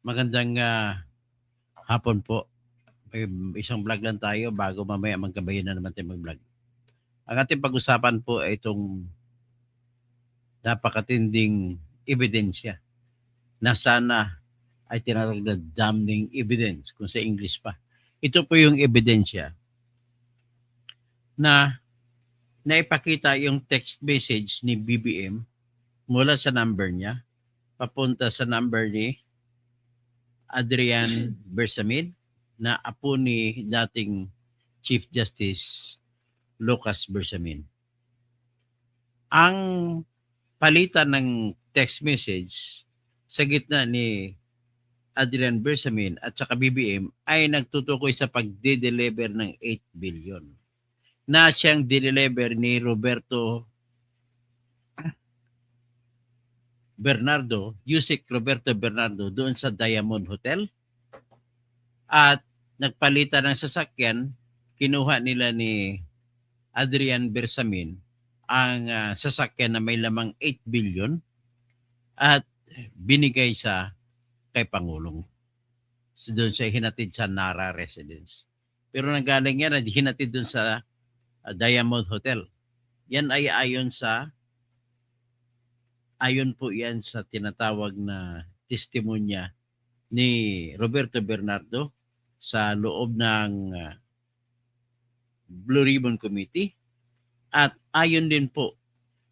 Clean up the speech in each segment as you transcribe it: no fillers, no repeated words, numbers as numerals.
Magandang hapon po. May isang vlog lang tayo bago mamaya magkabayan na naman tayo mag-vlog. Ang ating pag-usapan po ay itong napakatinding ebidensya na sana ay tinatawag na damning evidence kung sa English pa. Ito po yung ebidensya na naipakita yung text message ni BBM mula sa number niya papunta sa number ni Adrian Bersamin na apo ni dating Chief Justice Lucas Bersamin. Ang palitan ng text message sa gitna ni Adrian Bersamin at saka BBM ay nagtutukoy sa pagde-deliver ng 8 billion na siyang dineliver ni Yusek Roberto Bernardo doon sa Diamond Hotel at nagpalitan ng sasakyan, kinuha nila ni Adrian Bersamin ang sasakyan na may lamang 8 billion at binigay sa kay Pangulong. So, doon siya hinatid sa Nara Residence. Pero nanggaling yan, hinatid doon sa Diamond Hotel. Yan ay ayon po yan sa tinatawag na testimonya ni Roberto Bernardo sa loob ng Blue Ribbon Committee at ayon din po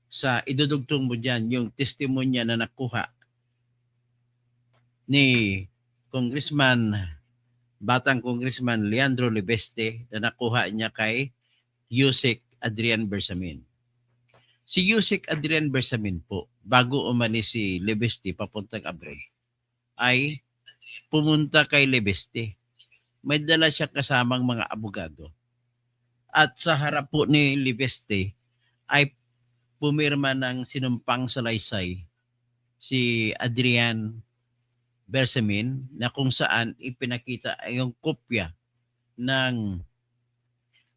sa idudugtong mo dyan yung testimonya na nakuha ni batang Congressman Leandro Libeste na nakuha niya kay Yusek Adrian Bersamin. Si Yusek Adrian Bersamin po, bago umalis si Libeste papuntang abroad, ay pumunta kay Libeste. May dala siya kasamang mga abogado. At sa harap po ni Libeste ay pumirma ng sinumpang salaysay si Adrian Bersamin na kung saan ipinakita yung kopya ng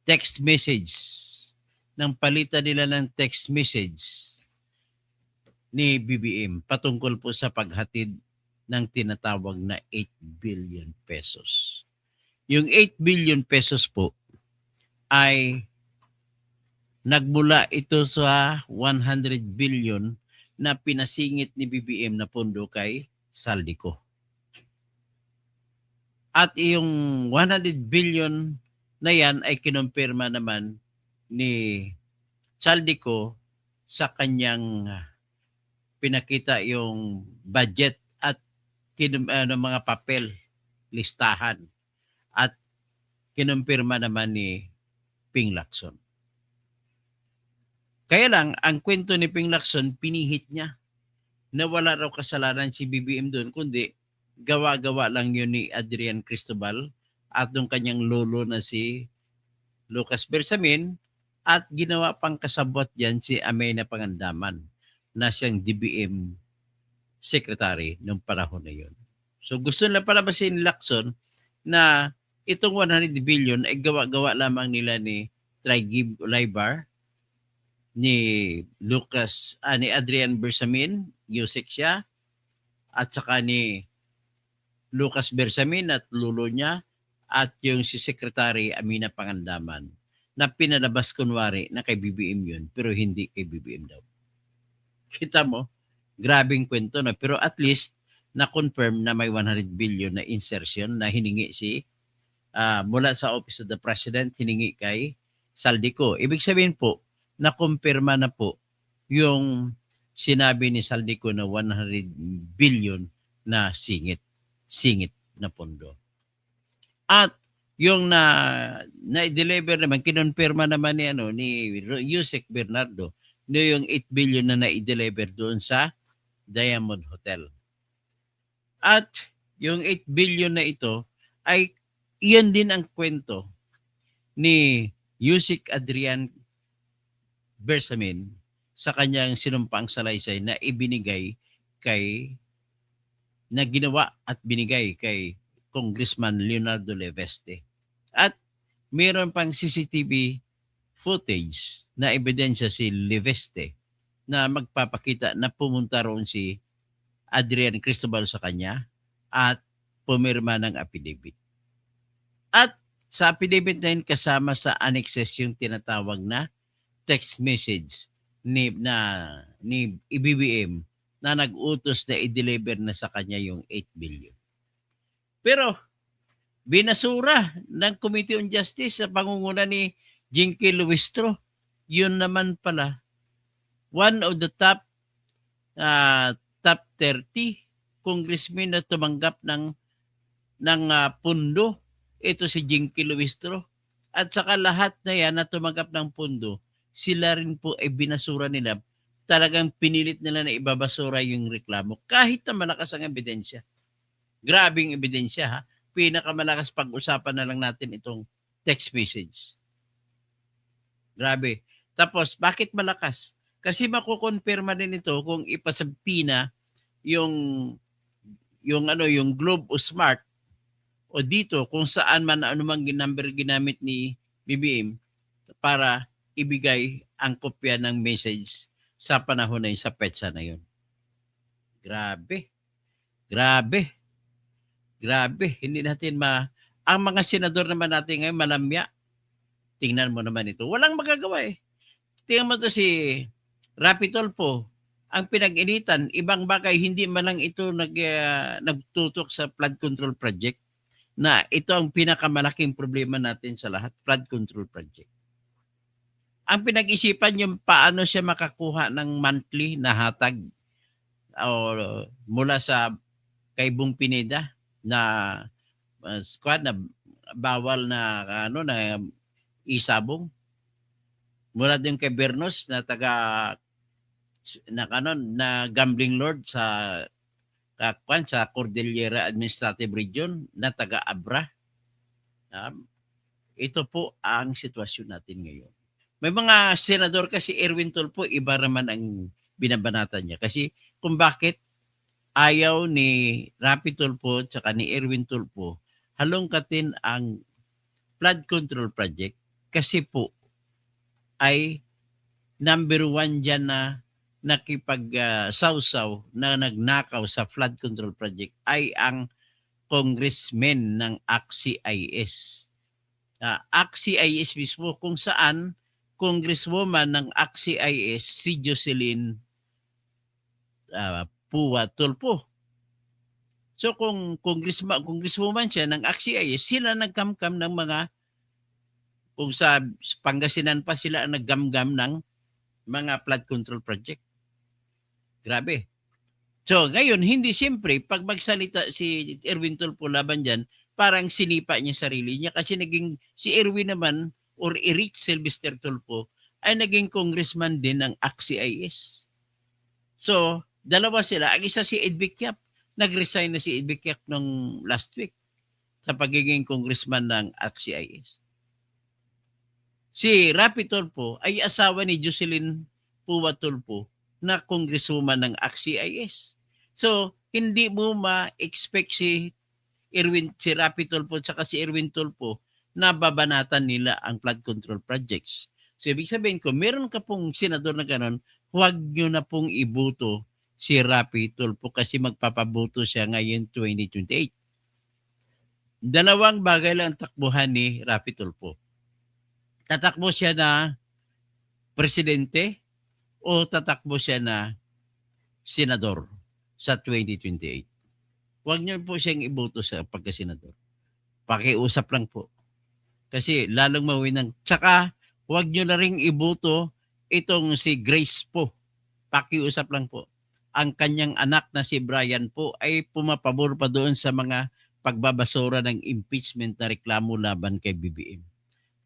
text message, ng palitan nila ng text message ni BBM patungkol po sa paghatid ng tinatawag na 8 billion pesos. Yung 8 billion pesos po ay nagmula ito sa 100 billion na pinasingit ni BBM na pondo kay Saldico. At yung 100 billion na yan ay kinumpirma naman ni Saldico sa kanyang pinakita yung budget at mga papel, listahan. At kinumpirma naman ni Ping Lacson. Kaya lang, ang kwento ni Ping Lacson, pinihit niya na wala raw kasalanan si BBM doon, kundi gawa-gawa lang yun ni Adrian Cristobal at yung kanyang lolo na si Lucas Bersamin at ginawa pang kasabot dyan si Amena Pangandaman na siyang DBM secretary noong panahon na yun. So gusto nila palabasin ni Lacson na itong 100 billion ay gawa-gawa lamang nila ni Trigib Olivar, ni Adrian Bersamin, Yusek siya, at saka ni Lucas Bersamin at lulo niya, at yung si Secretary Amina Pangandaman na pinalabas kunwari na kay BBM yun, pero hindi kay BBM daw. Kita mo, grabing kwento na, pero at least na-confirm na may 100 billion na insertion na hiningi mula sa Office of the President, hiningi kay Saldico. Ibig sabihin po, na-kumpirma na po yung sinabi ni Saldico na 100 billion na singit na pondo. At yung na-deliver naman, kinonfirma naman ni Yusek Bernardo na yung 8 billion na na-deliver doon sa Diamond Hotel. At yung 8 billion na ito ay iyan din ang kwento ni Yusek Adrian Bersamin sa kanyang sinumpang salaysay na na ginawa at binigay kay Congressman Leonardo Libeste. At mayroon pang CCTV footage na ebidensya si Libeste na magpapakita na pumunta roon si Adrian Cristobal sa kanya at pumirma ng affidavit. At sa affidavit na yun, kasama sa annexes yung tinatawag na text message ni BBM na nag-utos na i-deliver na sa kanya yung 8 billion. Pero binasura ng Committee on Justice sa pangunguna ni Jinky Luistro. Yun naman pala, one of the top 30 congressmen na tumanggap ng pundo. Ito si Jinky Luistro. At saka lahat na yan na tumanggap ng pundo, sila rin po ay binasura nila. Talagang pinilit nila na ibabasura yung reklamo kahit na malakas ang ebidensya. Grabing ebidensya ha. Pinakamalakas pag-usapan na lang natin itong text message. Grabe. Tapos, bakit malakas? Kasi makukonfirma din ito kung ipasabpina yung Globe o Smart o dito kung saan man anumang number ginamit ni BBM para ibigay ang kopya ng message sa panahon na yun, sa petsa na yun. Grabe. Grabe. Grabe, hindi natin ang mga senador naman natin ngayon malamya. Tingnan mo naman ito. Walang magagawa eh. Tingnan mo to si Rapi Tulfo. Ang pinag-initan, ibang bagay, hindi man lang ito nagtutok sa flood control project na ito ang pinakamalaking problema natin sa lahat, flood control project. Ang pinag-isipan yung paano siya makakuha ng monthly na hatag mula sa kay Bong Pineda na squad na bawal na na isabong mula din kay Bernos na na gambling lord sa Cordillera Administrative Region na taga Abra. Ito po ang sitwasyon natin ngayon. May mga senador kasi Erwin Tulfo, iba naman ang binabanatan niya kasi kung bakit ayaw ni Rapi Tulfo at ni Erwin Tulfo halongkatin ang flood control project kasi po ay number 1 dyan na nakipag-sawsaw na nagnakaw sa flood control project ay ang congressman ng AXI-IS. AXI-IS mismo kung saan congresswoman ng AXI-IS si Jocelyn Pua Tulfo. So kung congresswoman siya ng AXI-IS, sila nagkamkam ng mga, kung sa Pangasinan pa sila ang naggamgam ng mga flood control project. Grabe. So ngayon, hindi siyempre, pag magsalita si Erwin Tulfo laban dyan, parang sinipa niya sarili niya kasi si Erwin naman or Eric Sylvester Tulfo ay naging congressman din ng AXI-IS. So, dalawa sila. Ang isa si Ed Bikyap. Nag-resign na si Ed Bikyap nung last week sa pagiging congressman ng AXI-IS. Si Rapi Tulfo ay asawa ni Jocelyn Pua Tulfo na congresswoman ng AXI-IS. So, hindi mo ma-expect si Rapi Tulfo at si Erwin Tulfo na babanatan nila ang flood control projects. So, ibig sabihin ko, meron ka pong senador na gano'n, huwag nyo na pong ibuto si Rapi Tulfo kasi magpapaboto siya ngayon 2028. Dalawang bagay lang ang takbuhan ni Rapi Tulfo. Tatakbo siya na presidente o tatakbo siya na senador sa 2028. Huwag niyo po siyang iboto sa pagkasenador. Pakiusap lang po. Kasi lalong mawinang. Tsaka huwag niyo na ring iboto itong si Grace po. Pakiusap lang po. Ang kanyang anak na si Brian po ay pumapabor pa doon sa mga pagbabasura ng impeachment na reklamo laban kay BBM.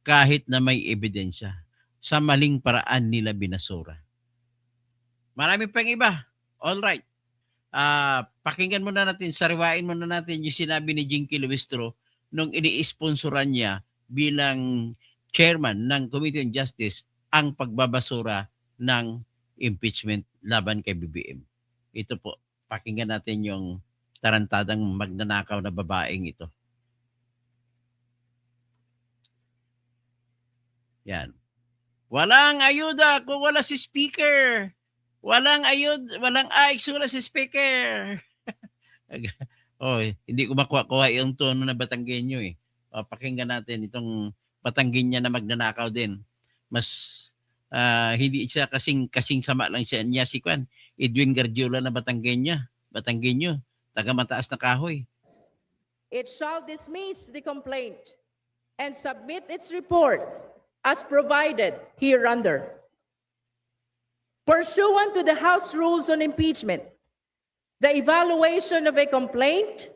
Kahit na may ebidensya, sa maling paraan nila binasura. Marami pang iba. All right. Pakinggan muna natin, sariwain muna natin yung sinabi ni Jinky Luistro nung ini-sponsoran niya bilang chairman ng Committee on Justice ang pagbabasura ng impeachment laban kay BBM. Ito po, pakinggan natin yung tarantadang magnanakaw na babaeng ito. Yan. Walang ayuda kung wala si speaker. Walang ayud, walang AX, wala si speaker. Oh, hindi ko makuha-kuha yung tono na Batanggenyo eh. Pakinggan natin itong Batanggenya na magnanakaw din. Mas hindi siya kasing sama lang siya niya si Kwan. Edwin Gargiola na Batanggenyo, taga mataas na kahoy. It shall dismiss the complaint and submit its report as provided hereunder. Pursuant to the House Rules on Impeachment, the evaluation of a complaint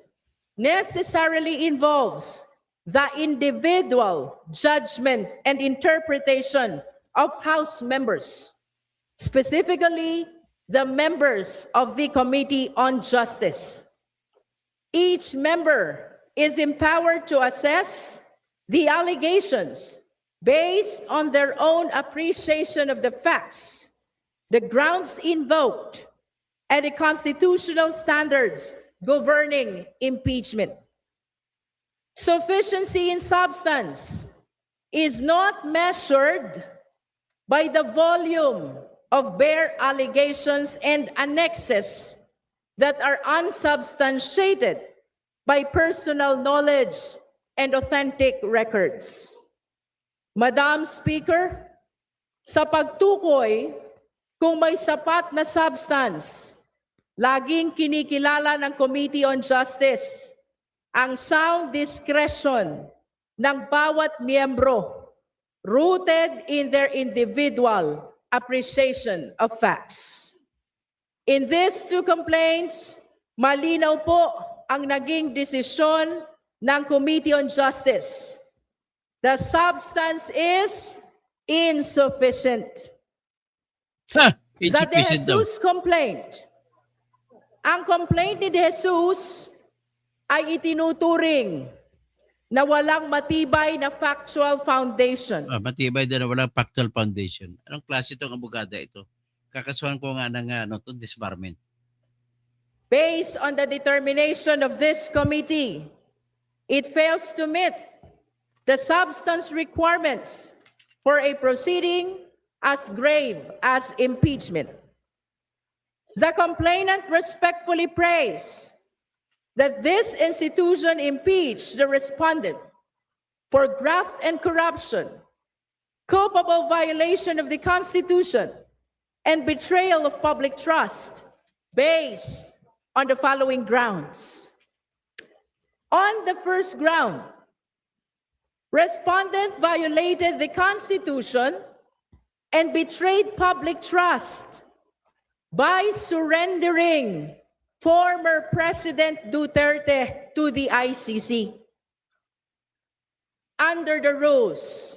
necessarily involves the individual judgment and interpretation of House members, specifically the members of the Committee on Justice. Each member is empowered to assess the allegations based on their own appreciation of the facts, the grounds invoked, and the constitutional standards governing impeachment. Sufficiency in substance is not measured by the volume of bare allegations and annexes that are unsubstantiated by personal knowledge and authentic records. Madam Speaker, sa pagtukoy kung may sapat na substance, laging kinikilala ng Committee on Justice ang sound discretion ng bawat miyembro rooted in their individual appreciation of facts. In these two complaints, malinaw po ang naging desisyon ng Committee on Justice. The substance is insufficient. Sa De Jesus complaint, ang complaint ni De Jesus ay itinuturing na walang matibay na factual foundation. Matibay na walang factual foundation. Anong klase itong abogada ito? Kakasuhan ko nga ng disbarment. Based on the determination of this committee, it fails to meet the substance requirements for a proceeding as grave as impeachment. The complainant respectfully prays that this institution impeach the respondent for graft and corruption, culpable violation of the Constitution, and betrayal of public trust based on the following grounds. On the first ground, respondent violated the Constitution and betrayed public trust by surrendering former President Duterte to the ICC under the rules.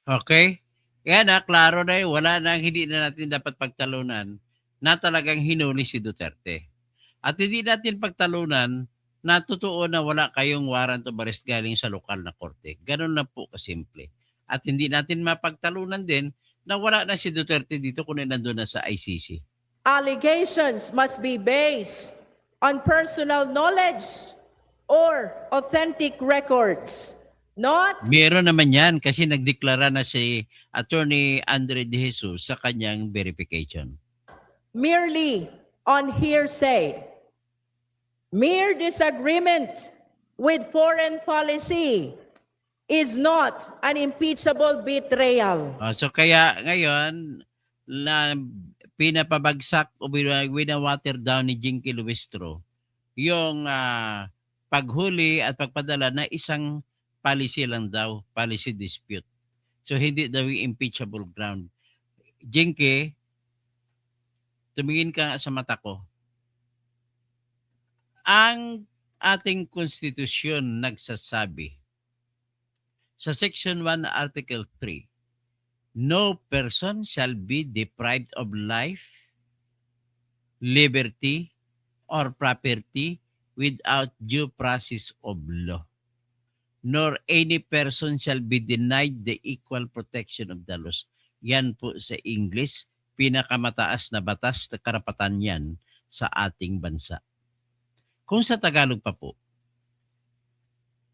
Okay? Kaya na, klaro na yun. Wala na, hindi na natin dapat pagtalunan na talagang hinuli si Duterte. At hindi natin pagtalunan na totoo na wala kayong warrant of arrest galing sa lokal na korte. Ganun na po kasimple. At hindi natin mapagtalunan din na wala na si Duterte dito kung nandun na sa ICC. Allegations must be based on personal knowledge or authentic records. Meron naman yan kasi nagdeklara na si Attorney Andre De Jesus sa kanyang verification. Merely on hearsay. Mere disagreement with foreign policy is not an impeachable betrayal. So kaya ngayon, na pinapabagsak o winawater down ni Jinky Luistro yung paghuli at pagpadala na isang policy lang daw, policy dispute. So hindi daw yung impeachable ground. Jinky, tumingin ka sa mata ko. Ang ating konstitusyon nagsasabi sa Section 1, Article 3, no person shall be deprived of life, liberty, or property without due process of law, nor any person shall be denied the equal protection of the laws. Yan po sa English, pinakamataas na batas na karapatan yan sa ating bansa. Kung sa Tagalog pa po,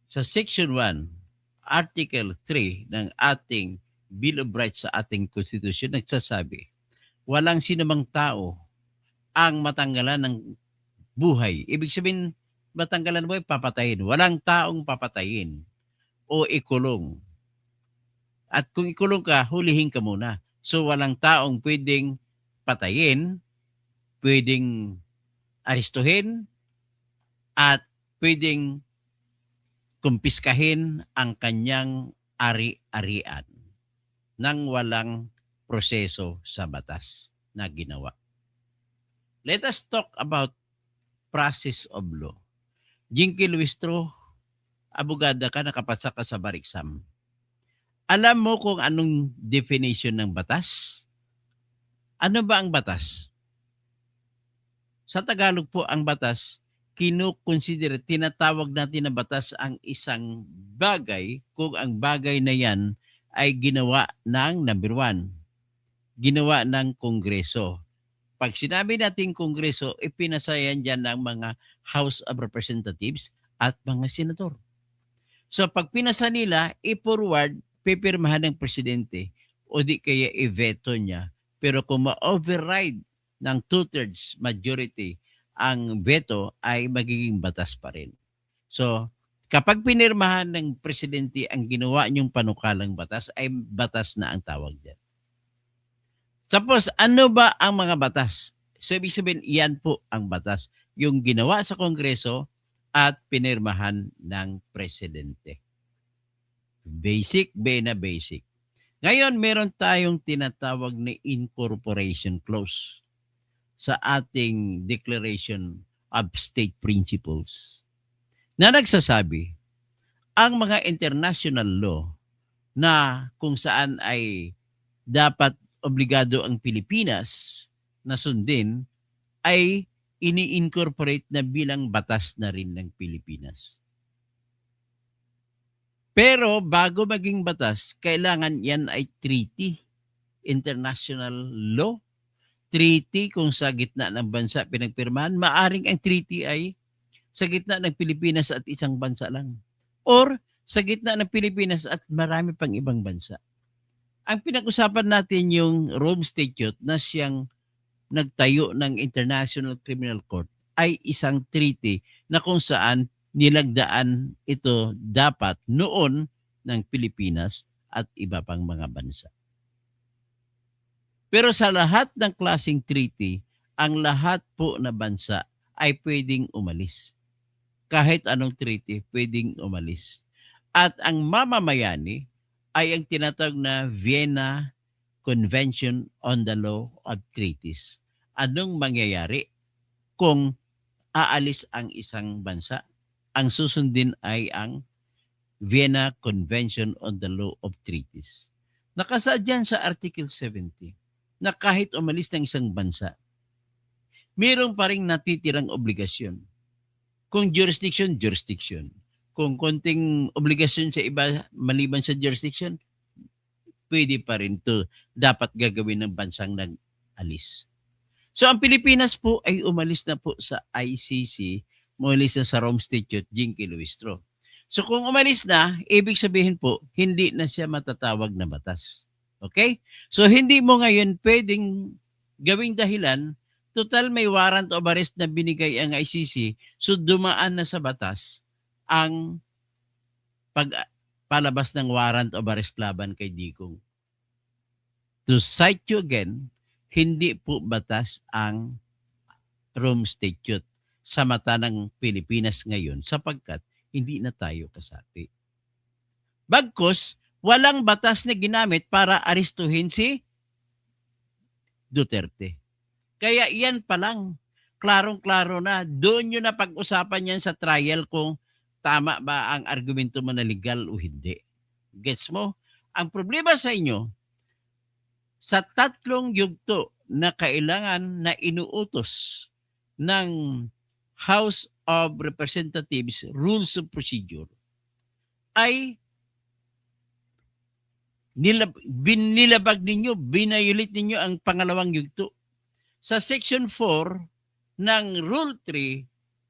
sa Section 1, Article 3 ng ating Bill of Rights sa ating Constitution nagsasabi, walang sinumang tao ang matanggalan ng buhay. Ibig sabihin, matanggalan mo, papatayin. Walang taong papatayin o ikulong. At kung ikulong ka, hulihin ka muna. So walang taong pwedeng patayin, pwedeng aristuhin, at pwedeng kumpiskahin ang kanyang ari-arian nang walang proseso sa batas na ginawa. Let us talk about process of law. Jinky Luistro, abogada ka, nakapasa ka sa bar exam. Alam mo kung anong definition ng batas? Ano ba ang batas? Sa Tagalog po, ang batas, kinukonsider, tinatawag natin na batas ang isang bagay kung ang bagay na yan ay ginawa ng number one, ginawa ng Kongreso. Pag sinabi natin Kongreso, ipinasayan dyan ng mga House of Representatives at mga senador. So pag pinasa nila, i-forward, pipirmahan ng presidente o di kaya i-veto niya. Pero kung ma-override ng 2/3 majority ang veto, ay magiging batas pa rin. So kapag pinirmahan ng presidente ang ginawa niyong panukalang batas, ay batas na ang tawag dyan. Tapos, ano ba ang mga batas? So, ibig sabihin, yan po ang batas. Yung ginawa sa Kongreso at pinirmahan ng presidente. Basic, basic. Ngayon, meron tayong tinatawag na incorporation clause sa ating Declaration of State Principles na nagsasabi ang mga international law na kung saan ay dapat obligado ang Pilipinas na sundin ay ini-incorporate na bilang batas na rin ng Pilipinas. Pero bago maging batas, kailangan yan ay treaty, international law, treaty kung sa gitna ng bansa pinagpirmahan. Maaring ang treaty ay sa gitna ng Pilipinas at isang bansa lang. Or sa gitna ng Pilipinas at marami pang ibang bansa. Ang pinag-usapan natin yung Rome Statute na siyang nagtayo ng International Criminal Court ay isang treaty na kung saan nilagdaan ito dapat noon ng Pilipinas at iba pang mga bansa. Pero sa lahat ng klaseng treaty, ang lahat po na bansa ay pwedeng umalis. Kahit anong treaty, pwedeng umalis. At ang mamamayani ay ang tinatawag na Vienna Convention on the Law of Treaties. Anong mangyayari kung aalis ang isang bansa? Ang susundin ay ang Vienna Convention on the Law of Treaties. Nakasaad dyan sa Article 70 na kahit umalis ng isang bansa, mayroon pa rin natitirang obligasyon. Kung jurisdiction, jurisdiction. Kung konting obligasyon sa iba maliban sa jurisdiction, pwede pa rin to dapat gagawin ng bansang nag-alis. So ang Pilipinas po ay umalis na po sa ICC, umalis na sa Rome Statute, Jinky Luistro. So kung umalis na, ibig sabihin po, hindi na siya matatawag na batas. Okay? So hindi mo ngayon pwedeng gawing dahilan, total may warrant of arrest na binigay ang ICC, so dumaan na sa batas ang palabas ng warrant of arrest laban kay Digong. To cite you again, hindi po batas ang Rome Statute sa mata ng Pilipinas ngayon sapagkat hindi na tayo kasapi. Bagkus, walang batas na ginamit para aristuhin si Duterte. Kaya iyan pa lang, klarong-klaro na, doon nyo na pag-usapan yan sa trial kung tama ba ang argumento mo na legal o hindi. Gets mo? Ang problema sa inyo, sa tatlong yugto na kailangan na inuutos ng House of Representatives Rules of Procedure ay binilabag ninyo, binayulit ninyo ang pangalawang yugto. Sa Section 4 ng Rule 3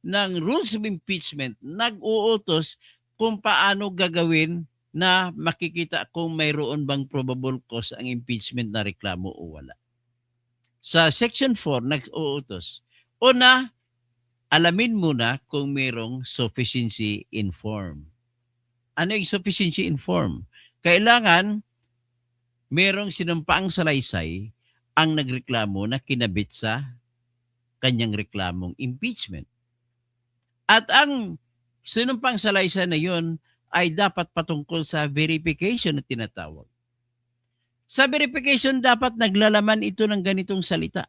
ng Rules of Impeachment, nag-uutos kung paano gagawin na makikita kung mayroon bang probable cause ang impeachment na reklamo o wala. Sa Section 4, nag-uutos. Una, alamin muna kung merong sufficiency in form. Ano yung sufficiency in form? Kailangan merong sinumpaang salaysay ang nagreklamo na kinabit sa kanyang reklamong impeachment. At ang sinumpang salaysay na yun ay dapat patungkol sa verification na tinatawag. Sa verification, dapat naglalaman ito ng ganitong salita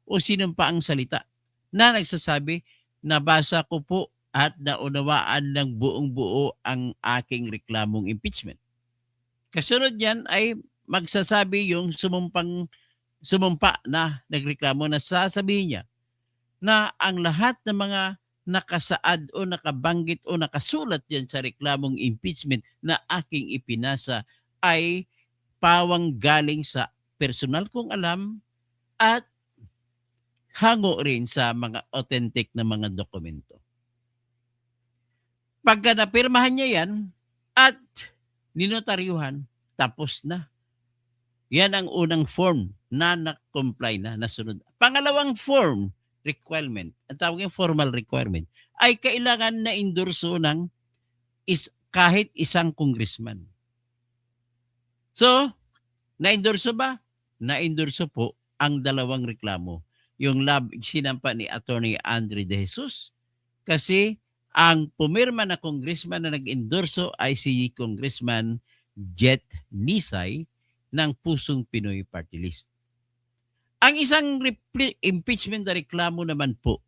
o sinumpaang salita na nagsasabi, nabasa ko po at naunawaan ng buong buo ang aking reklamong impeachment. Kasunod yan ay magsasabi yung sumumpa na nagreklamo na sasabihin niya na ang lahat ng mga nakasaad o nakabanggit o nakasulat yan sa reklamong impeachment na aking ipinasa ay pawang galing sa personal kong alam at hango rin sa mga authentic na mga dokumento. Pagka napirmahan niya yan at ninotaryuhan, tapos na. Yan ang unang form na na-comply na, nasunod. Pangalawang form, requirement, ang tawag yung formal requirement, ay kailangan na endorso ng kahit isang congressman. So, na-endorso ba? Na-endorso po ang dalawang reklamo. Yung sinampa ni Attorney Andre De Jesus kasi ang pumirma na congressman na nag-endorso ay si Congressman Jet Nisay ng Pusong Pinoy Party List. Ang isang impeachment na reklamo naman po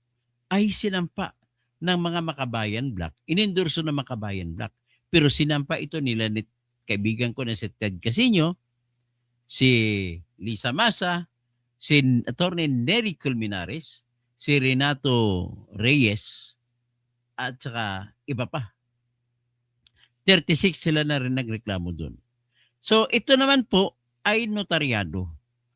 ay sinampa ng mga Makabayan Black. Inendorso ng Makabayan Black. Pero sinampa ito nila ni kaibigan ko na si Ted Casino, si Lisa Masa, si Attorney Nery Colmenares, si Renato Reyes, at saka iba pa. 36 sila na rin nagreklamo doon. So ito naman po ay notaryado.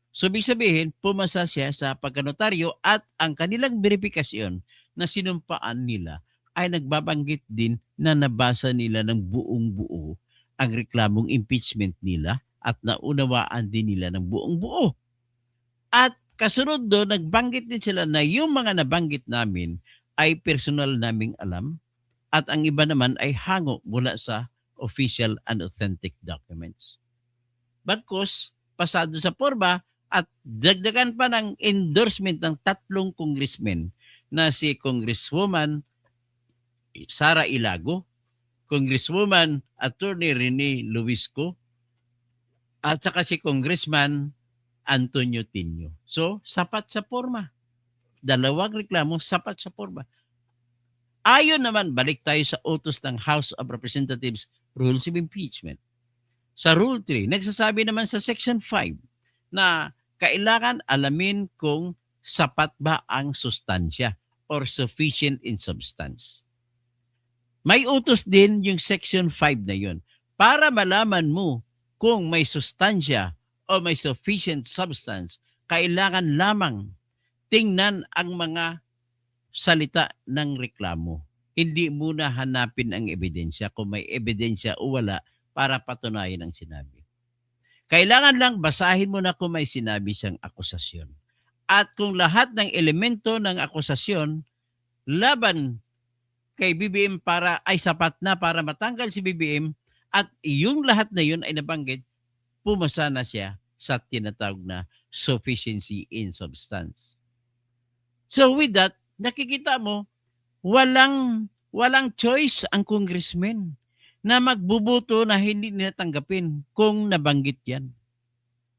So, ibig sabihin, pumasa siya sa pagkanotaryo at ang kanilang verifikasyon na sinumpaan nila ay nagbabanggit din na nabasa nila ng buong buo ang reklamong impeachment nila at naunawaan din nila ng buong buo. At kasunod doon, nagbanggit din sila na yung mga nabanggit namin ay personal naming alam at ang iba naman ay hango mula sa official and authentic documents. Bagkus, pasado sa porma, at dagdagan pa ng endorsement ng 3 congressmen na si Congresswoman Sara Ilago, Congresswoman Attorney Rene Luisco, at saka si Congressman Antonio Tinio. So, sapat sa porma. Dalawang reklamo, sapat sa porma. Ayon naman, balik tayo sa utos ng House of Representatives Rules of Impeachment. Sa Rule 3, nagsasabi naman sa Section 5 na kailangan alamin kung sapat ba ang sustansya or sufficient in substance. May utos din yung Section 5 na yun para malaman mo kung may sustansya o may sufficient substance, kailangan lamang tingnan ang mga salita ng reklamo. Hindi muna hanapin ang ebidensya kung may ebidensya o wala para patunayan ang sinabi. Kailangan lang basahin mo na kung may sinabi siyang akusasyon. At kung lahat ng elemento ng akusasyon laban kay BBM ay sapat na para matanggal si BBM at yung lahat na yun ay nabanggit, pumasa na siya sa tinatawag na sufficiency in substance. So with that, nakikita mo, walang choice ang congressman na magbubuto na hindi nila tanggapin kung nabanggit yan.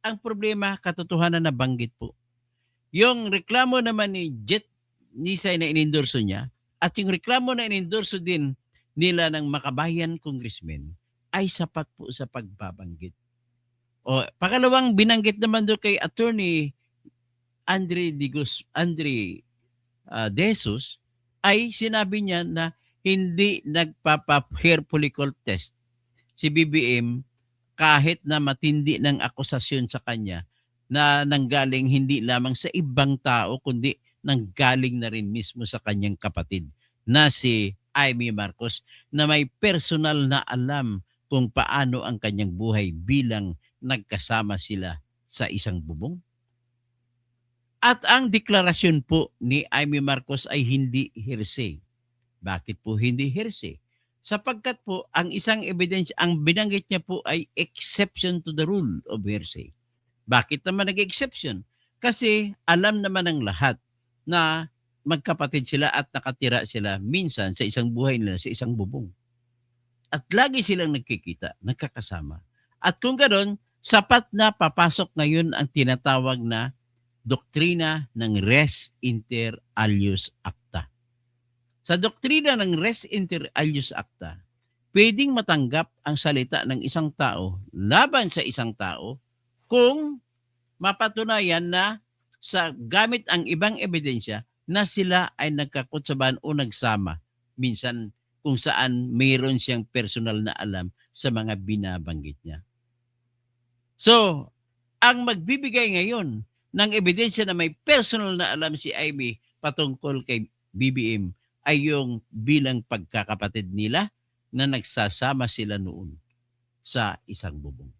Ang problema, katotohanan na banggit po. Yung reklamo naman ni Jet Nisay na inendorso niya at yung reklamo na inendorso din nila ng Makabayan Congressmen ay sapat po sa pagbabanggit. O, pangalawang binanggit naman doon kay Attorney Andre De Jesus ay sinabi niya na hindi nagpapa-hair follicle test si BBM kahit na matindi ng akusasyon sa kanya na nanggaling hindi lamang sa ibang tao kundi nanggaling na rin mismo sa kanyang kapatid na si Amy Marcos na may personal na alam kung paano ang kanyang buhay bilang nagkasama sila sa isang bubong. At ang deklarasyon po ni Amy Marcos ay hindi hearsay. Bakit po hindi hearsay? Sapagkat po ang isang ebidensya, ang binanggit niya po ay exception to the rule of hearsay. Bakit naman nag-exception? Kasi alam naman ng lahat na magkapatid sila at nakatira sila minsan sa isang buhay nila, sa isang bubong. At lagi silang nagkikita, nagkakasama. At kung ganoon, sapat na papasok ngayon ang tinatawag na doktrina ng res inter alios acta. Sa doktrina ng res inter alios acta, pwedeng matanggap ang salita ng isang tao laban sa isang tao kung mapatunayan na sa gamit ang ibang ebidensya na sila ay nagkakutsabahan o nagsama. Minsan kung saan mayroon siyang personal na alam sa mga binabanggit niya. So, ang magbibigay ngayon ng ebidensya na may personal na alam si Amy patungkol kay BBM ay yung bilang pagkakapatid nila na nagsasama sila noon sa isang bubong.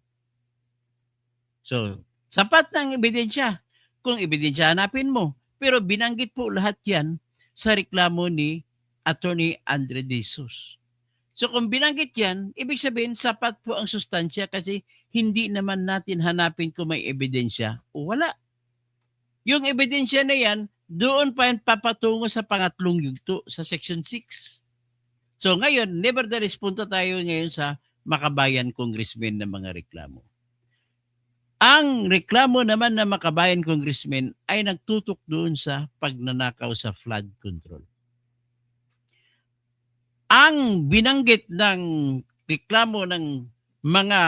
So, sapat na ang ebidensya. Kung ebidensya hanapin mo. Pero binanggit po lahat yan sa reklamo ni Attorney Andre De Jesus. So kung binanggit yan, ibig sabihin sapat po ang sustansya kasi hindi naman natin hanapin kung may ebidensya o wala. Yung ebidensya na yan, doon pa yan papatungo sa pangatlong yugto sa Section 6. So ngayon, nevertheless, punta tayo ngayon sa Makabayan Congressmen ng mga reklamo. Ang reklamo naman ng Makabayan Congressmen ay nagtutok doon sa pagnanakaw sa flood control. Ang binanggit ng reklamo ng mga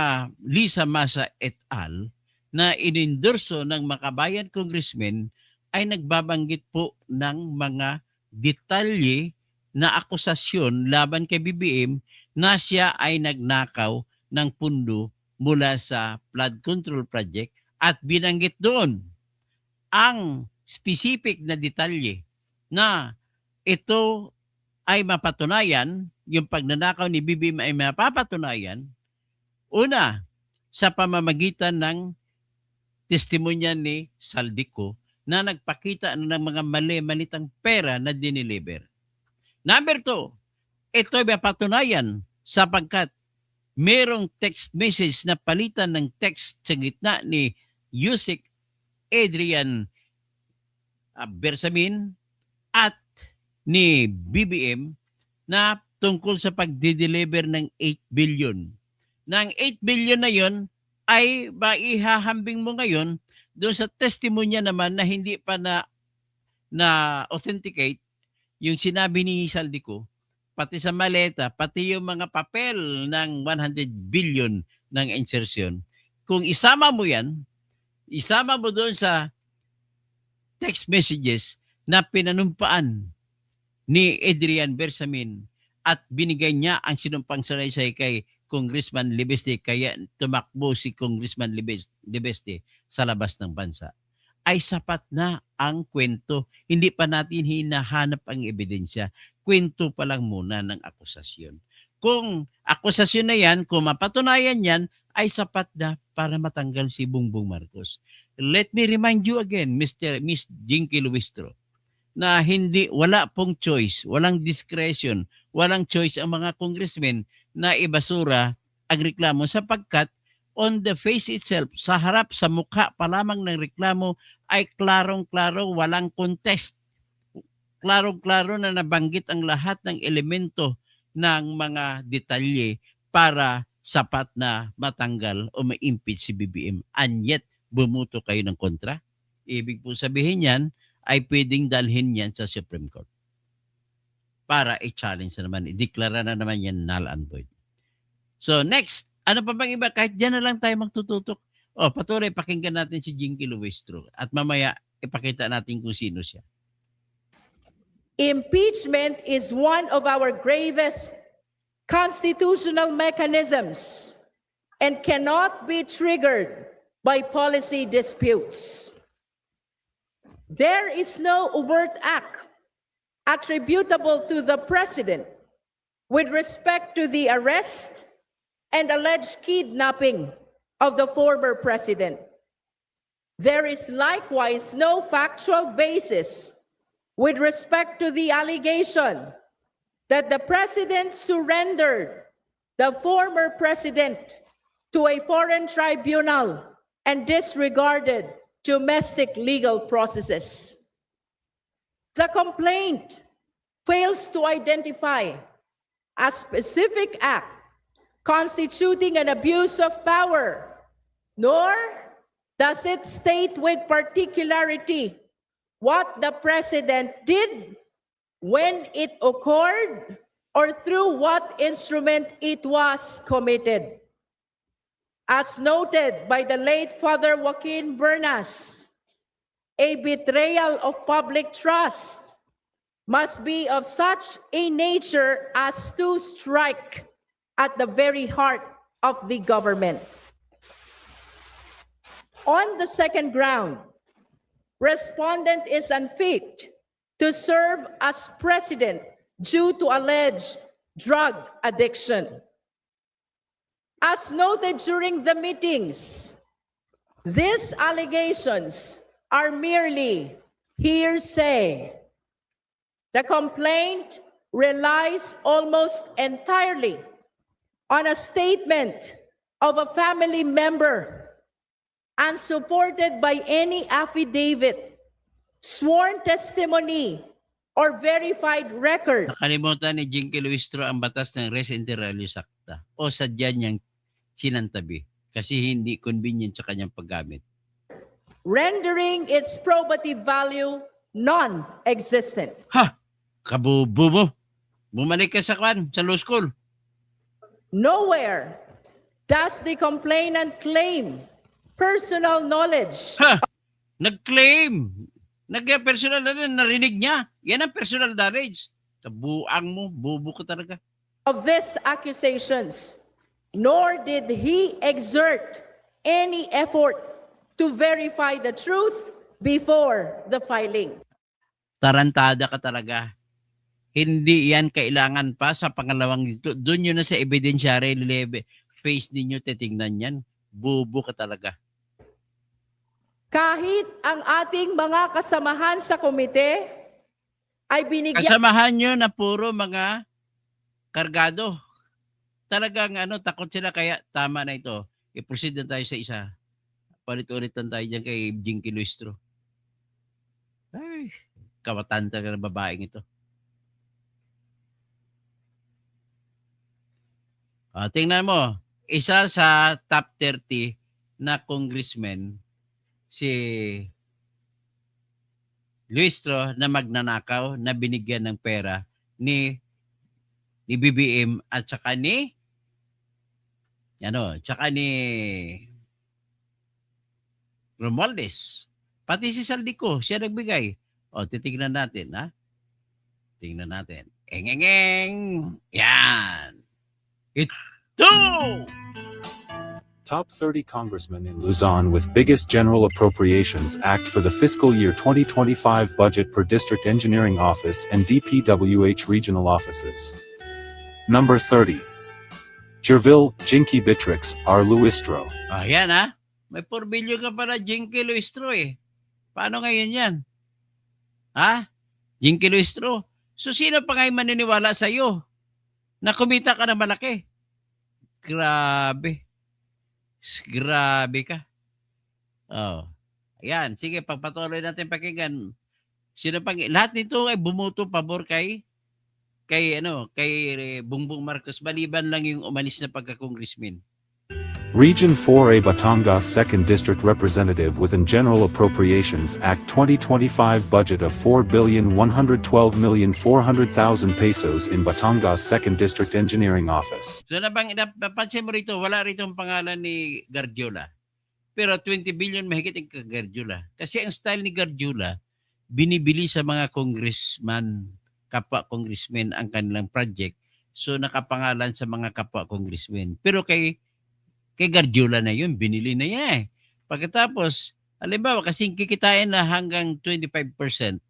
Lisa Masa et al. Na inendorso ng Makabayan Congressmen ay nagbabanggit po ng mga detalye na akusasyon laban kay BBM na siya ay nagnakaw ng pundo mula sa flood control project at binanggit doon ang specific na detalye na ito ay mapatunayan, yung pagnanakaw ni BBM ay mapapatunayan, una, sa pamamagitan ng testimonya ni Saldico na nagpakita ng mga mali-malitang pera na dineliver. Number 2, ito ay mapatunayan sapagkat merong text message na palitan ng text sa gitna ni Yusek Adrian Bersamin at ni BBM na tungkol sa pagdi-deliver ng 8 billion. Nang 8 billion na yon ay maihahambing mo ngayon doon sa testimonya naman na hindi pa na authenticate yung sinabi ni Saldico, pati sa maleta, pati yung mga papel ng 100 billion ng insertion. Kung isama mo yan, isama mo doon sa text messages na pinanumpaan ni Adrian Bersamin at binigay niya ang sinumpang salaysay kay Congressman Libeste kaya tumakbo si Congressman Libeste sa labas ng bansa, ay sapat na ang kwento. Hindi pa natin hinahanap ang ebidensya. Kwento pa lang muna ng akusasyon. Kung akusasyon na yan, kung mapatunayan yan, ay sapat na para matanggal si Bongbong Marcos. Let me remind you again, Miss Jinky Luistro, na wala pong choice, walang discretion, walang choice ang mga congressmen na ibasura ang reklamo sapagkat on the face itself, sa harap, sa mukha pa lamang ng reklamo ay klarong-klaro, walang contest. Klarong-klaro na nabanggit ang lahat ng elemento ng mga detalye para sapat na matanggal o ma-impeach si BBM. And yet, bumuto kayo ng kontra. Ibig po sabihin yan, ay pwedeng dalhin yan sa Supreme Court para i-challenge na naman, i-deklara na naman yan null and void. So next, ano pa bang iba? Kahit dyan na lang tayo magtututok. Patuloy, pakinggan natin si Jinky Luistro at mamaya ipakita natin kung sino siya. Impeachment is one of our gravest constitutional mechanisms and cannot be triggered by policy disputes. There is no overt act attributable to the president with respect to the arrest and alleged kidnapping of the former president. There is likewise no factual basis with respect to the allegation that the President surrendered the former President to a foreign tribunal and disregarded domestic legal processes. The complaint fails to identify a specific act constituting an abuse of power, nor does it state with particularity what the President did, when it occurred, or through what instrument it was committed. As noted by the late Father Joaquin Bernas, a betrayal of public trust must be of such a nature as to strike at the very heart of the government. On the second ground, respondent is unfit to serve as president due to alleged drug addiction. As noted during the meetings, these allegations are merely hearsay. The complaint relies almost entirely on a statement of a family member unsupported by any affidavit, sworn testimony, or verified record. Nakalimutan ni Jinky Luistro ang batas ng res inter alios acta o sadya niyang sinantabi kasi hindi convenient sa kanyang paggamit. Rendering its probative value non-existent. Ha! Kabubo mo! Bumalik ka sa law school. Nowhere does the complainant claim personal knowledge Ha! Nag-claim! Nag-personal na rin, narinig niya. Yan ang personal knowledge. Tabuang mo, bubo ka talaga. of these accusations, nor did he exert any effort to verify the truth before the filing. Tarantada ka talaga. Hindi yan kailangan pa sa pangalawang dito. Doon yun na sa evidensyary face ninyo, titingnan yan. Bubo ka talaga. Kahit ang ating mga kasamahan sa komite ay binigyan Kasamahan nyo na puro mga kargado. Talagang takot sila kaya tama na ito. I-proceed na tayo sa isa. Palit-ulitan tayo dyan kay Jinky Luistro. Ay, kawatan talaga ng babaeng ito. Tingnan mo, isa sa top 30 na congressman, si Luistro na magnanakaw na binigyan ng pera ni BBM at saka ni Romualdez. Pati si Saldico, siya nagbigay. Titignan natin, ha? Tingnan natin. Engengeng! Yan! Ito! Top 30 congressmen in Luzon with biggest General Appropriations Act for the fiscal year 2025 budget per District Engineering Office and DPWH regional offices. Number 30. Jervil, Jinky Bitrix, R. Luistro. Yan, ha? May 4 billion ka pala, Jinky Luistro, eh. Paano ngayon yan? Ha? Jinky Luistro? So, sino pa ngayon maniniwala sa'yo na kumita ka na malaki? Grabe. Grabe ka. Ayan, sige, pagpatuloy natin pakinggan. Sino pang lahat nito ay bumuto pabor kay Bongbong Marcos, maliban lang yung umalis na pagka-congressman. Region 4A Batangas 2nd District Representative within General Appropriations Act 2025 budget of 4,112,400,000 pesos in Batangas 2nd District Engineering Office. So napansin mo rito, wala rito ang pangalan ni Garjola. Pero 20 billion mahigit ang Garjola. Kasi ang style ni Garjola, binibili sa mga congressman, kapwa congressmen ang kanilang project. So nakapangalan sa mga kapwa congressmen. Pero kay Garjola na yun, binili na yan eh. Pagkatapos, halimbawa, kasing kikitain na hanggang 25%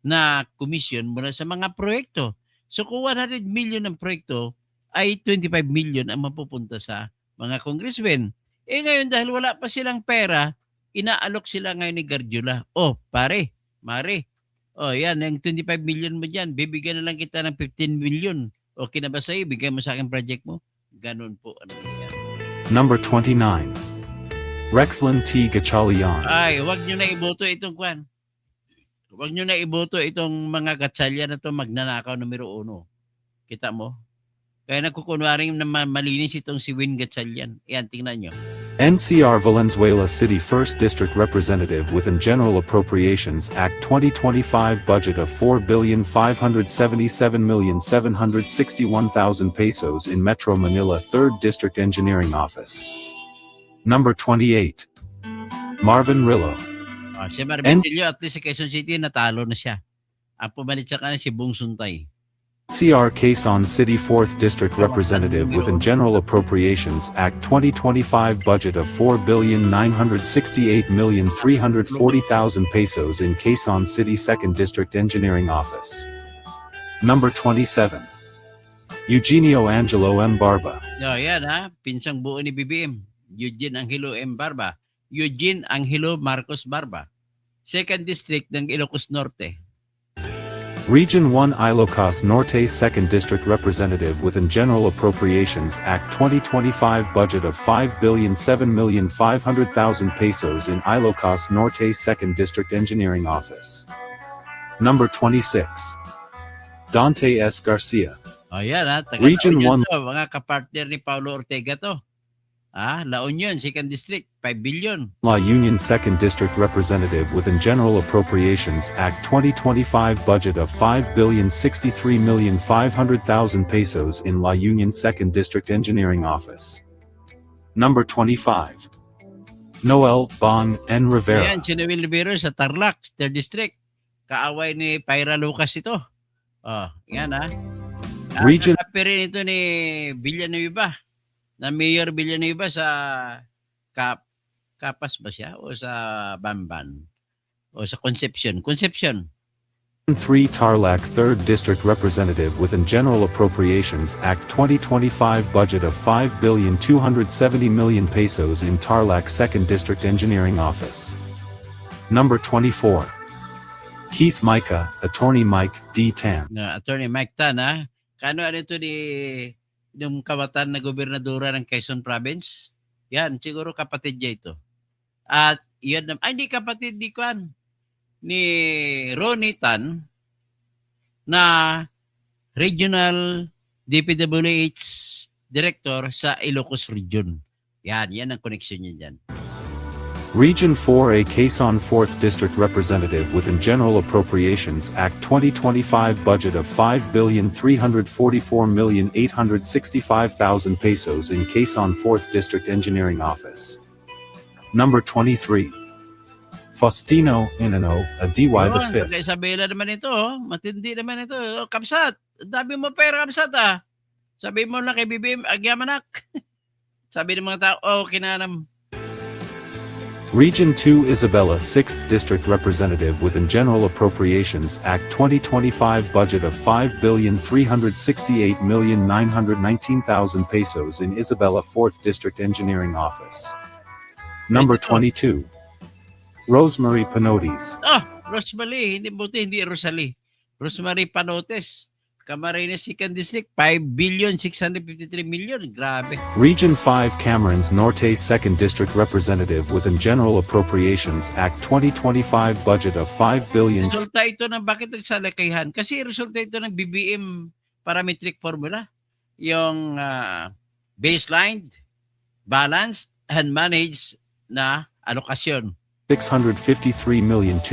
na commission mula sa mga proyekto. So kung 100 million ang proyekto, ay 25 million ang mapupunta sa mga congressmen. Ngayon, dahil wala pa silang pera, Inaalok sila ngayon ni Gardiola. Oh, pare, mare. Oh, yan, yung 25 million mo dyan, bibigyan na lang kita ng 15 million. Okay na ba sa'yo? Bigay mo sa akin project mo? Ganun po. Ano yan? Number 29. Rexlin T. Gatchalian. Ay, wag nyo na iboto itong kwan. Wag nyo na iboto itong mga gatsalya na to magnanakaw numero 1. Kita mo? Kaya nagkukunwaring na malinis itong si Win Gatchalian. Yan, tingnan nyo. NCR Valenzuela City 1st District Representative within General Appropriations Act 2025 budget of 4,577,761,000 pesos in Metro Manila 3rd District Engineering Office. Number 28. Marvin Rillo. Si Marvin Rillo, at least sa Quezon City, natalo na siya. Ang pumalit sa kanya si Bong Suntay. NCR Quezon City 4th District Representative within General Appropriations Act 2025 budget of 4,968,340,000 pesos in Quezon City 2nd District Engineering Office. Number 27. Eugenio Angelo M. Barba. So, yan ha, pinsang buo ni BBM. Eugene Angelo M. Barba. Eugene Angelo Marcos Barba. 2nd District ng Ilocos Norte. Region 1 Ilocos Norte 2nd District Representative within General Appropriations Act 2025 budget of 5,007,500,000 pesos in Ilocos Norte 2nd District Engineering Office. Number 26. Dante S. Garcia. O yan ha, Region 1. Mga kapartner ni Paulo Ortega to. La Union, 2nd District, 5 billion. La Union 2nd District Representative within General Appropriations Act 2025 budget of 5,063,500,000 pesos in La Union 2nd District Engineering Office. Number 25. Noel Bong N. Rivera. Ayan, si Noel Rivera sa Tarlac, 3rd District. Kaaway ni Pyra Lucas ito. Yan ha. Region. Kape rin ito ni Villanueva. Na Mayor Villanueva sa Kapas ba siya? O sa Bamban? O sa Concepcion? Concepcion. 3 Tarlac 3rd District Representative within General Appropriations Act 2025 budget of 5,270,000,000 pesos in Tarlac 2nd District Engineering Office. Number 24. Keith Micah, Attorney Mike D. Tan. Attorney Mike Tan ha. Kano ito ni yung kawatan na gobernadora ng Quezon Province? Yan, siguro kapatid niya ito. At yan, hindi kapatid ni Kwan. Ni Ronnie Tan na Regional DPWH Director sa Ilocos Region. Yan ang connection niya dyan. Region 4A Quezon 4th District Representative within General Appropriations Act 2025 budget of 5,344,865,000 pesos in Quezon 4th District Engineering Office. Number 23. Faustino Inano, a DY the 5th. Isabela naman ito, matindi naman ito. Kamsat, dami mo pera, Kamsat Sabi mo lang kay BBM, agyamanak. Sabi ng mga tao, kinanam. Region 2 Isabela 6th District Representative within General Appropriations Act 2025 budget of 5,368,919,000 pesos in Isabela 4th District Engineering Office. Number 22. Rosemary Panotes. Rosemary, hindi Rosalie. Rosemary Panotes. Camarines 2nd District, 5,653,000,000. Grabe. Region 5 Camarines Norte 2nd District Representative within General Appropriations Act 2025 budget of 5 billion. Resulta ito ng bakit nagsalakayan? Kasi resulta ito ng BBM parametric formula. Yung baseline, balanced, and managed na alokasyon. 653,291,000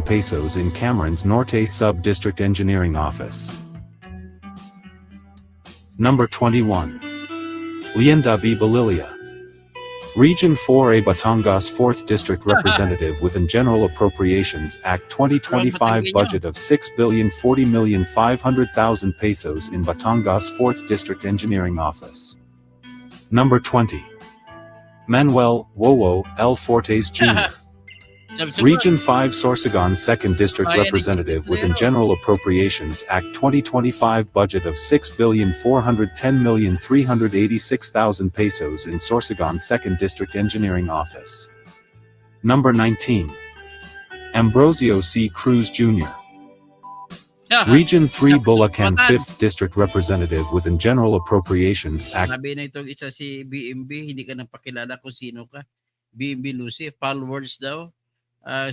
pesos in Camarines Norte Sub-District Engineering Office. Number 21. Lienda B. Balilia. Region 4A Batangas 4th District Representative within General Appropriations Act 2025 budget of 6,040,500,000 pesos in Batangas 4th District Engineering Office. Number 20. Manuel Wowo L. Fortes Jr. Region 5 Sorsogon 2nd District Representative within General Appropriations Act 2025 budget of 6,410,386,000 pesos in Sorsogon 2nd District Engineering Office. Number 19. Ambrosio C. Cruz Jr., Region 3 Bulacan 5th District Representative within General Appropriations Act. Sabi na itong isa si BMB, hindi ka nang pakilala kung sino ka. BMB Lucy, foul words daw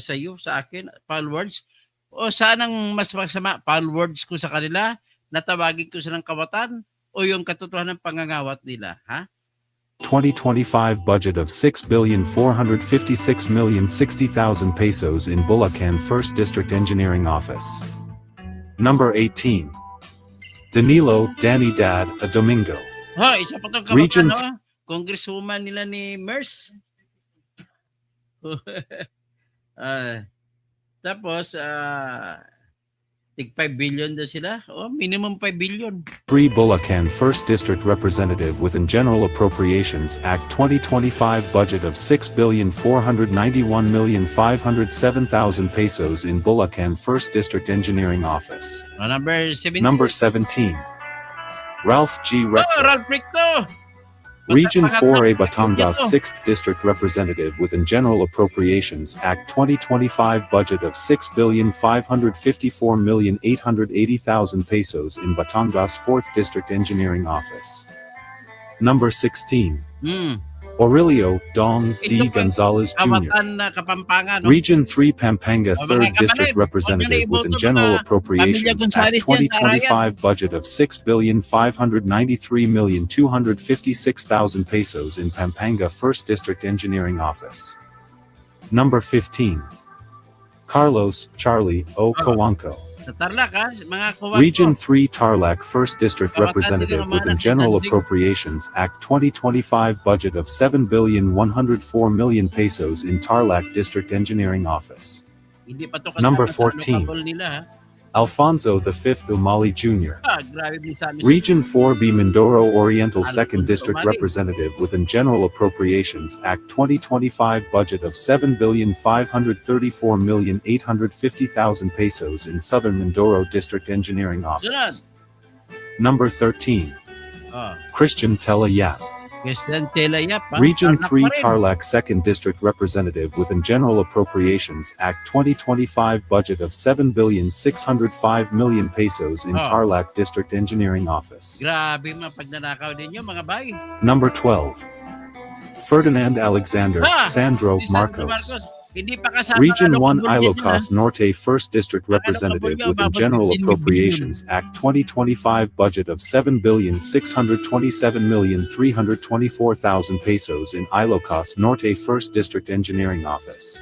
sa iyo, sa akin, foul words. O saan ang mas masama? Foul words ko sa kanila, natawagin ko silang kawatan, o yung katotohanan ng pangangawat nila, ha? 2025 budget of 6,456,060,000 pesos in Bulacan 1st District Engineering Office. Number 18. Danilo Danny Dad A Domingo, Ha, isa pa itong Region kawatan, no? Congresswoman nila ni Mers. Tapos, tig 5 billion daw sila. Minimum 5 billion. 3 Bulacan 1st District Representative within General Appropriations Act 2025 budget of 6,491,507,000 pesos in Bulacan 1st District Engineering Office. Number 17. Number 17. Ralph G. Recto, Ralph Recto. Region 4A Batangas 6th District Representative within General Appropriations Act 2025 budget of 6,554,880,000 pesos in Batangas 4th District Engineering Office. Number 16. Aurelio Dong D. Ito pang Gonzalez Jr., Kawatan na Kapampangan. No? Region 3 Pampanga Mga 3rd District kapatid, Representative huwag within na General iboto mga Appropriations Pamilya Act Gonzales yan sa 2025 budget of 6,593,256,000 pesos in Pampanga 1st District Engineering Office. Number 15. Carlos Charlie O. Coanco, Sa Tarlac, ha? Mga kuwan Region ko. 3 Tarlac 1st District Kawatan Representative din ang within mga General nagtitindig. Appropriations Act 2025 budget of 7,104,000,000 pesos in Tarlac District Engineering Office. Hindi pa to kasama Number sa 14. local nila, ha? Alfonso V. Umali Jr., Grabe din sa amin. Region 4B Mindoro Oriental 2nd Alfonso District Umali. Representative within General Appropriations Act 2025 budget of 7,534,850,000 pesos in Southern Mindoro District Engineering Office. Number 13. Christian Tela Yap, Christian Tela Yap, ha? Region Tarlac 3 pa rin. Tarlac 2nd District Representative within General Appropriations Act 2025 budget of 7,605,000,000 pesos in Oh. Tarlac District Engineering Office. Grabe mga pagnanakaw din yun, mga bay. Number 12. Ferdinand Alexander Sandro Si Sandro Marcos, Hindi pa kasama Region ang 1 Locobol Ilocos Norte 1st District Representative within General Appropriations Act 2025 budget of 7,627,324,000 pesos in Ilocos Norte 1st District Engineering Office.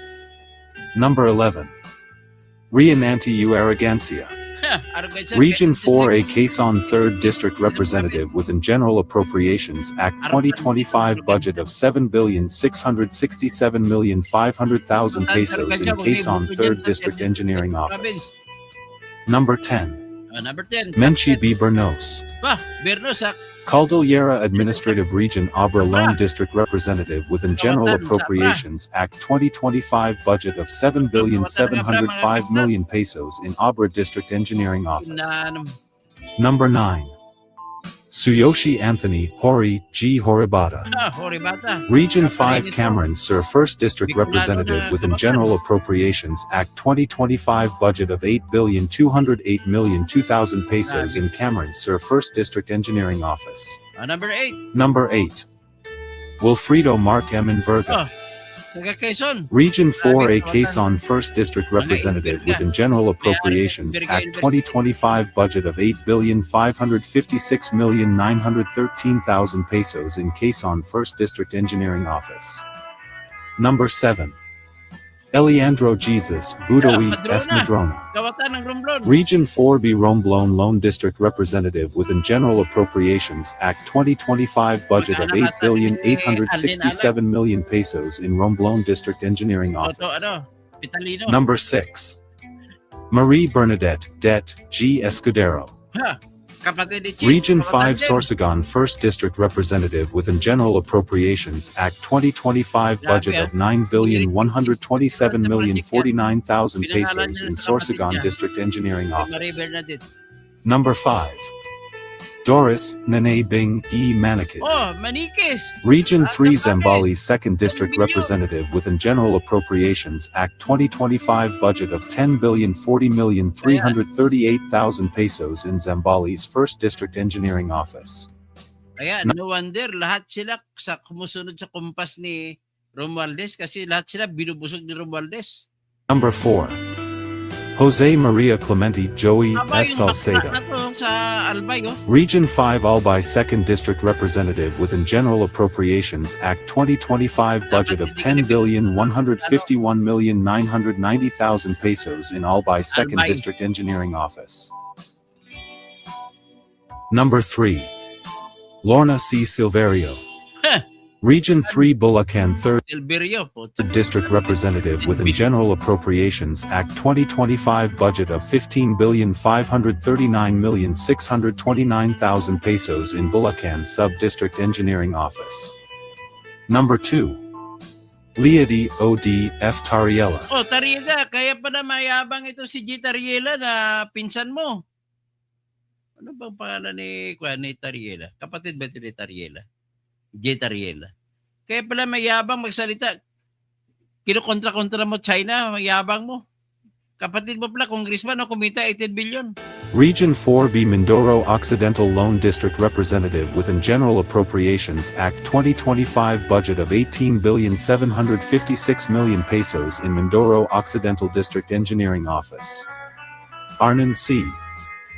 Number 11. Riananti U. Arrogancia, Region 4A Quezon 3rd District Representative within General Appropriations Act 2025 budget of 7,667,500,000 pesos in Quezon 3rd District Engineering Office. Number 10. Number 10. Menchi B. Bernos, Bernos, ha? Caldillera Administrative Region Abra Lone District Representative within General Appropriations Act 2025 budget of 7,705,000,000 pesos in Abra District Engineering Office. Number 9. Tsuyoshi Anthony Hori G. Horibata, Horibata. Region 5 Cameron Sur 1st District Representative within General Appropriations Act 2025 budget of 8,208,002,000 pesos in Cameron Sur 1st District Engineering Office. Number 8. Number 8. Wilfredo Mark M. Inverga, Taga Quezon. Region 4A Quezon 1st District Representative within General Appropriations Act 2025 budget of 8,556,913,000 pesos in Quezon 1st District Engineering Office. Number 7. Eliandro Jesus Budoy F. Madrona, Kawatan ng Romblon. Region 4B Romblon Lone District Representative within General Appropriations Act 2025 budget of 8,867,000,000 pesos in Romblon District Engineering Office. Pitalino. Number 6. Marie Bernadette Det G. Escudero, Kapatid ni Chief. Region Kawatan 5 din. Sorsogon 1st District Representative within General Appropriations Act 2025 budget of 9,127,049,000 pesos in Sorsogon District Engineering Marie Office. Bernadette. Number 5. Doris, Nene Bing, E. Manikis. Oh, Manikis. Region Ah, 3 Zambales. Zambales 2nd District Million. Representative within General Appropriations Act 2025 budget of 10,040,338,000 pesos in Zambales 1st District Engineering Office. Kaya no wonder lahat sila sa kumusunod sa kumpas ni Romualdez kasi lahat sila binubusog ni Romualdez. Number 4. Jose Maria Clemente Joey Tama S. yung bakla Salceda. na to sa Albay, oh. Region 5 Albay 2nd District Representative within General Appropriations Act 2025 budget of 10,151,990,000 pesos in Albay 2nd Albay. District Engineering Office. Number 3. Lorna C. Silverio. Region 3 Bulacan 3rd Silverio po. District Representative within General Appropriations Act 2025 budget of 15,539,629,000 pesos in Bulacan Sub-District Engineering Office. Number 2. Liadi O.D. F. Tariela. Oh, Tariela, kaya pala mayabang ito si G. Tariela na pinsan mo. Ano bang pangalan ni Tariela? Kapatid ba ito ni Tariela? J. Tariela. Kaya pala mayabang magsalita. Kinukontra-kontra mo China, mayabang mo. Kapatid mo pala, congressman, no, kumita 18 billion. Region 4B Mindoro Occidental Lone District Representative within General Appropriations Act 2025 budget of 18,756,000,000 pesos in Mindoro Occidental District Engineering Office. Arnon C.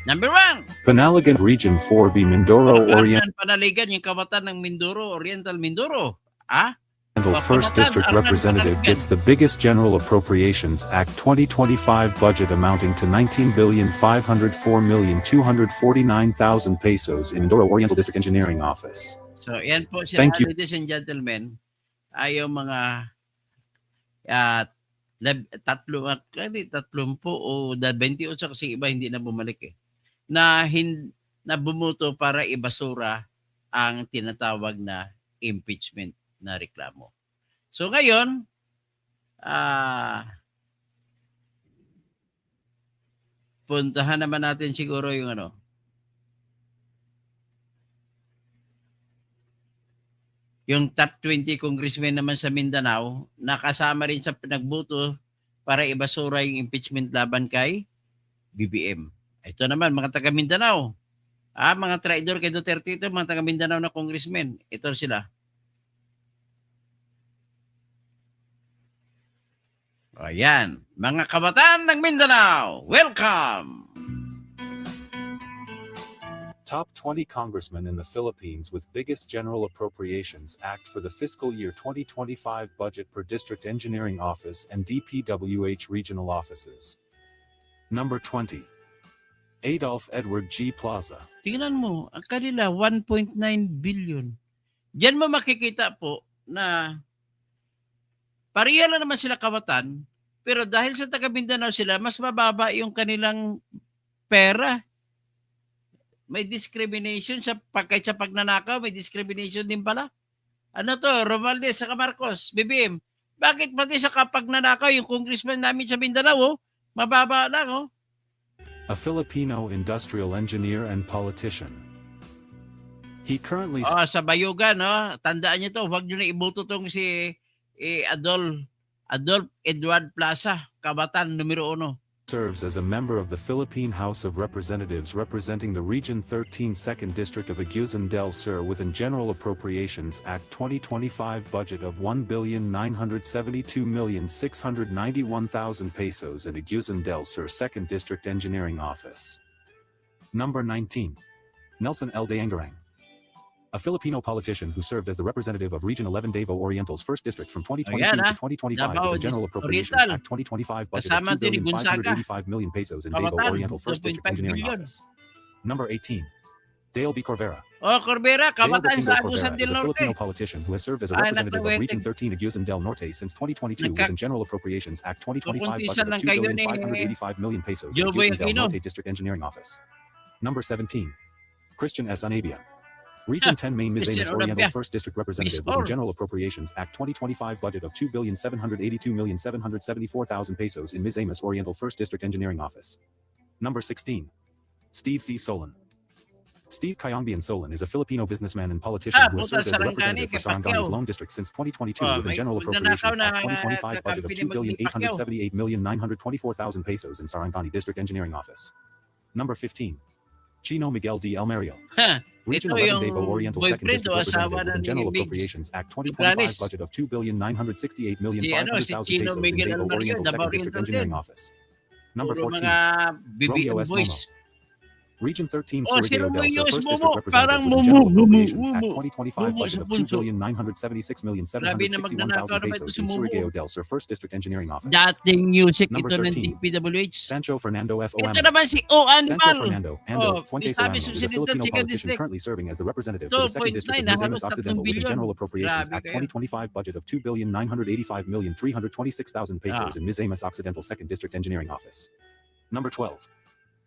Number 1. Panalagan Region 4B Mindoro Oriental Panaligan yung kawatan ng Mindoro, Oriental Mindoro. Ah? 1st District Representative gets the biggest General Appropriations Act 2025 budget amounting to 19,504,249,000 pesos in Mindoro Oriental District Engineering Office. So, yan po siya, Thank you. ladies and gentlemen. Ayaw mga 30 o 28 kasi iba hindi na bumalik eh. Na bumuto para ibasura ang tinatawag na impeachment na reklamo. So ngayon, puntahan naman natin siguro yung yung top 20 congressmen naman sa Mindanao, nakasama rin sa pinagboto para ibasura yung impeachment laban kay BBM. Ito naman, mga taga Mindanao. Mga traidor kay Duterte ito, mga taga Mindanao na congressmen. Ito sila. Ayan, mga kabataan ng Mindanao, welcome! Top 20 congressmen in the Philippines with biggest General Appropriations Act for the fiscal year 2025 budget per District Engineering Office and DPWH regional offices. Number 20. Adolf Edward G. Plaza. Tingnan mo, ang kanila 1.9 billion. Diyan mo makikita po na pareha lang naman sila kawatan, pero dahil sa taga Mindanao sila, mas mababa yung kanilang pera. May discrimination sa kahit sa pagnanakaw, may discrimination din pala. Ano to, Romualdez sa Marcos, BBM. Bakit pati sa pagnanakaw yung congressman namin sa Mindanao, mababa lang, oh. A Filipino industrial engineer and politician. He currently Sa Bayugan, no? Tandaan niyo to, huwag niyo na iboto tong si Adolf Edward Plaza, kabatan numero 1. serves as a member of the Philippine House of Representatives representing the Region 13 2nd District of Agusan del Sur within General Appropriations Act 2025 budget of 1,972,691,000 pesos at Agusan del Sur 2nd District Engineering Office. Number 19. Nelson L. De Angarang. A Filipino politician who served as the representative of Region 11 Davao Oriental's 1st District from 2022 Ayan, to 2025 Davao with the General Appropriations Oriental. Act 2025 budget Kasama of din ni Gonzaga. 2,585,000,000 pesos in Davao Kawatan, Oriental 1st District 2.5 Engineering billion. Office. Number 18. Dale B. Corvera. Corbera, Dale kabatan Domingo sa Corvera Agusan is del a Filipino Norte. politician who has served as a Ay, representative of nakuwete. Region 13 Agusan del Norte since 2022 within General Appropriations Act 2025 Kukuntisan budget of lang kayo ni 2,585,000,000 pesos in Joboy Agusan del Aquino. Norte District Engineering Office. Number 17. Christian S. Anabia. Region 10 Main Misamis Christian Oriental Anabia. 1st District Representative Miss within Or. General Appropriations Act 2025 budget of 2,782,774,000 pesos in Misamis Oriental 1st District Engineering Office. Number 16. Steve C. Solon. Steve Kayongbian Solan is a Filipino businessman and politician who has served as the representative for Sarangani's Lone District since 2022 with a General Appropriations Act 2025 budget of 2,878,924,000 pesos in Sarangani District Engineering Office. Number 15. Chino Miguel D. Elmerio. Ha, Region ito 11 yung Davao Oriental 2nd boyfriend District o asawa Representative with a ng General Biggs. Appropriations Act Ibranis. 2025 budget of 2,968,500,000 Si Chino pesos in Miguel Davao Elmerio, Oriental Davao 2nd District Oriental Engineering din. Office. Number Puro 14. mga BBM Romeo S. boys. Region 13 Oh, si Surigao del Romeo Sur S. 1st Momo. District Parang Representative with a Momo, General Momo, Appropriations Act Momo. 2025 Momo budget sa of punso. 2,976,761,000 Grabe naman pesos si in Momo. Surigao del Sur 1st District Engineering Office. Dating music Number ito ng 13. DPWH. Sancho Fernando F. Ito Oamo. naman si O. Sancho Animal. Fernando Ando Fuentes Misabi Oamo is a Susunod Filipino Second politician District. currently serving as the representative for the 2nd 2.9 District of na Misamis halos 3 Occidental with the billion. General Appropriations Grabe Act kayo. 2025 budget of 2,985,326,000 pesos in Misamis Occidental 2nd District Engineering Office. Number 12.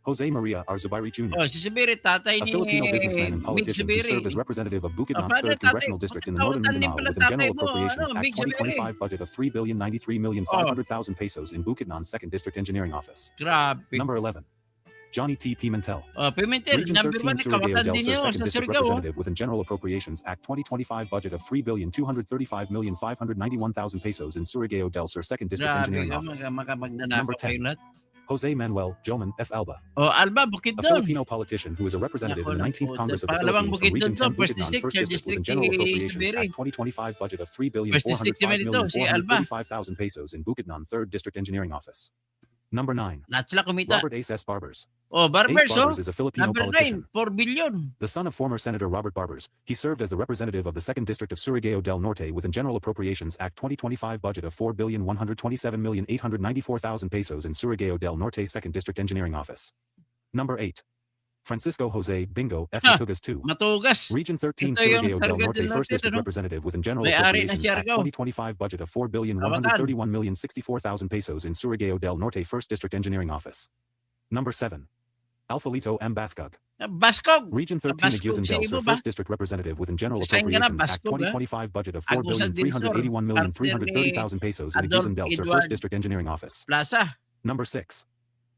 Jose Maria R. Zubairi Jr. Oh, si Subiri, tatay A ni Filipino businessman and Mig politician who Subiri. served as representative of Bukidnon's paano 3rd tatay? Congressional District in the Northern Bakit Mindanao pala with a General tatay mo? Appropriations Ano, Act Mig Subiri? 2025 budget of 3,093,500,000 pesos in Bukidnon's 2nd District Engineering Office. Grabe. Number 11. Johnny T. Pimentel. Oh, Pimentel, Region number 1 13 Surigao kawatan del din Sur yun 2nd sa District Surigao. Representative with a General Appropriations Act 2025 budget of 3,235,591,000 pesos in Surigao del Sur 2nd District Grabe Engineering ka, Office. magnanakaw Number 10. kayo lahat. Jose Manuel Joman F. Alba. Oh, Alba, bukid A doon. Filipino politician who is a representative in the Nako, 19th nako. Congress of the Pangalawang Philippines from bukid Region doon to, 10 First Bukidnon, District, 1st Third District with a District, General si Appropriations Subiri. Act 2025 budget of First District naman ito, si Alba. 3,405,435,000 pesos in Bukidnon 3rd District Engineering Office. Number 9. Lahat sila kumita. Robert Ace S. Barbers. Oh, Ace Barbers, oh. Barbers is a Filipino Number politician. 9, 4 billion. The son of former Senator Robert Barbers, he served as the representative of the 2nd District of Surigao del Norte with a General Appropriations Act 2025 budget of 4,127,894,000 pesos in Surigao del Norte 2nd District Engineering Office. Number 8. Francisco Jose Bingo F. Ha, Matugas II. Matugas. Region 13 Ito yung Surigao del Surigao Norte del 1st Norte, District ano? Representative with a General May-ari na Appropriations si Act Argao. 2025 budget of 4,131,064,000 pesos in Surigao del Norte 1st District Engineering Office. Number 7. Alfalito M. Bascog. Baskog. Region 13 Bascog Agusan sa del ibo Sur ba? 1st District Representative with a General Sign ka na, Appropriations Act Bascog, ha? 2025 budget of Agusan del Sur. 4,381,330,000 pesos in Adolf Agusan del Sur Edward 1st District Engineering Office. Plaza. Number 6.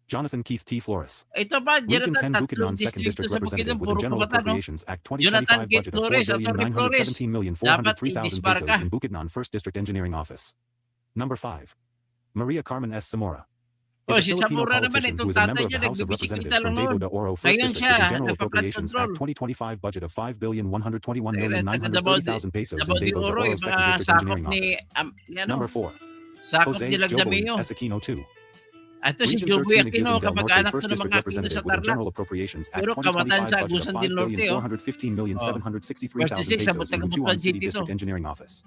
Jonathan Keith T. Flores. Ito pa, Region Jonathan 10 Bukidnon tatlong 2nd distrito District sa Representative Bukidnon, with a puro General kubatan, no? Appropriations Act Jonathan 2025 K. budget of Flores, Atty. Flores. 4,917,403,000 Dapat pesos ka. in Bukidnon 1st District Engineering Office. Number 5. Maria Carmen S. Zamora. Oh, Is si a Filipino Zamora naman, politician itong who is a member tatay of niya, the House of nagbibisikleta Representatives lang from Davao noon. de Oro 1st Ngayon District siya, with a General napapag-control. Appropriations Act 2025 budget of 5,121,930,000 pesos in Davao de Davao de Oro, Oro yung 2nd mga District sakop Engineering ni, Office. ano, Number 4. sakop Jose ni Lagdameo. Joboy S. Aquino II. Ito si Region Joboy 13 Aquino, Agusan del kapag Norte anak 1st na ng District mga Aquino sa Representative with a Tarlac. General Appropriations Act Pero kawatan 2025 sa budget of Agusan del Norte, oh. 5,415,763,000 First District, pesos sa in Butang-Butuan Butuan City City to. District Engineering Office.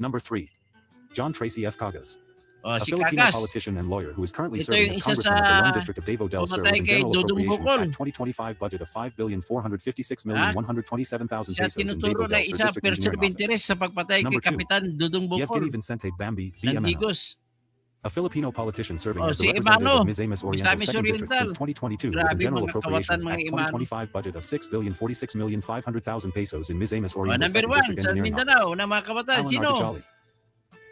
Number 3. John Tracy F. Cagas. Oh, A si Filipino Kakas. politician and lawyer who is currently Ito serving yung as isa congressman of the sa Lone District of Davao del Sur with pumatay a kay General Dudong Appropriations Bukol. Act 2025 budget of 5,456,127,000 Siya pesos in tinuturo Davao na del Sur isa District person of Engineering interest Office. sa pagpatay kay Number 2. Kapitan Dudong Yevgeny Bukol Vincente Bambi B. ng Emano. Digos. A Filipino politician serving Oh, as the si representative Emano. of Misamis Oriental Misamis 2nd District Oriental. since 2022 with a Grabe, General mga Appropriations kawatan, mga Act Emano. 2025 budget of 6,046,500,000 pesos in Misamis Oh, Oriental number 2nd 1 District sa Engineering Mindanao Office. na mga kabataan. Alan Sino? Arcajali.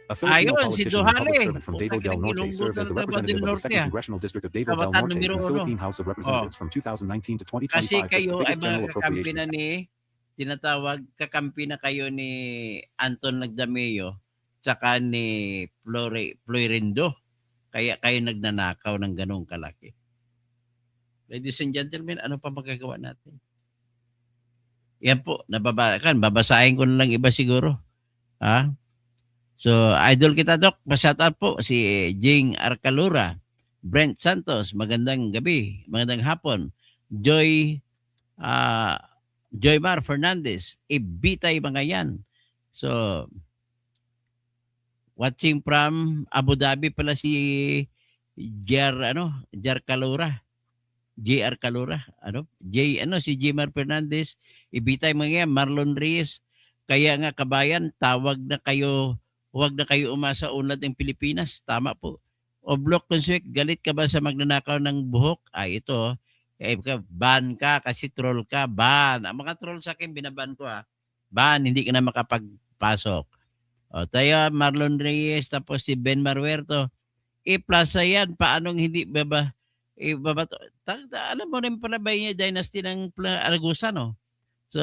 A Filipino Ayun, si politician and public Johale. servant from Davao del Norte Ilunggo served as the ng Davao representative del of the Norte, 2nd ah. Congressional District of Davao del Kabatan Norte in numero the uno. Philippine House of Representatives from 2019 to Kasi 2025 as the kayo ay biggest General mga kakampi Appropriations na ni, tinatawag, kakampi na kayo ni Anton Lagdameo tsaka ni Florindo. Kaya kayo nagnanakaw ng ganong kalaki. Ladies and gentlemen, ano pa magagawa natin? Yan po, babasahin ko na lang iba siguro. Ha? So, idol kita, Doc. Pasyataan po si Jing Arcalura, Brent Santos, magandang gabi, magandang hapon. Joymar Fernandez, ibitay mga yan. So, watching from Abu Dhabi pala si JR Calura. JR Calura, si Jimar Fernandez, ibitay mga yan, Marlon Reyes. Kaya nga kabayan, huwag na kayo umasa unlad ng Pilipinas. Tama po. Oblok Consuec, galit ka ba sa magnanakaw ng buhok? Ito, ban ka kasi troll ka. Ban. Ang mga troll sa akin, binaban ko Ban, hindi ka na makapagpasok. Tayo, Marlon Reyes, tapos si Ben Maruerto. Plaza yan. Paanong hindi ibabato. Alam mo rin pala ba yung dynasty ng Aragusa, no? So,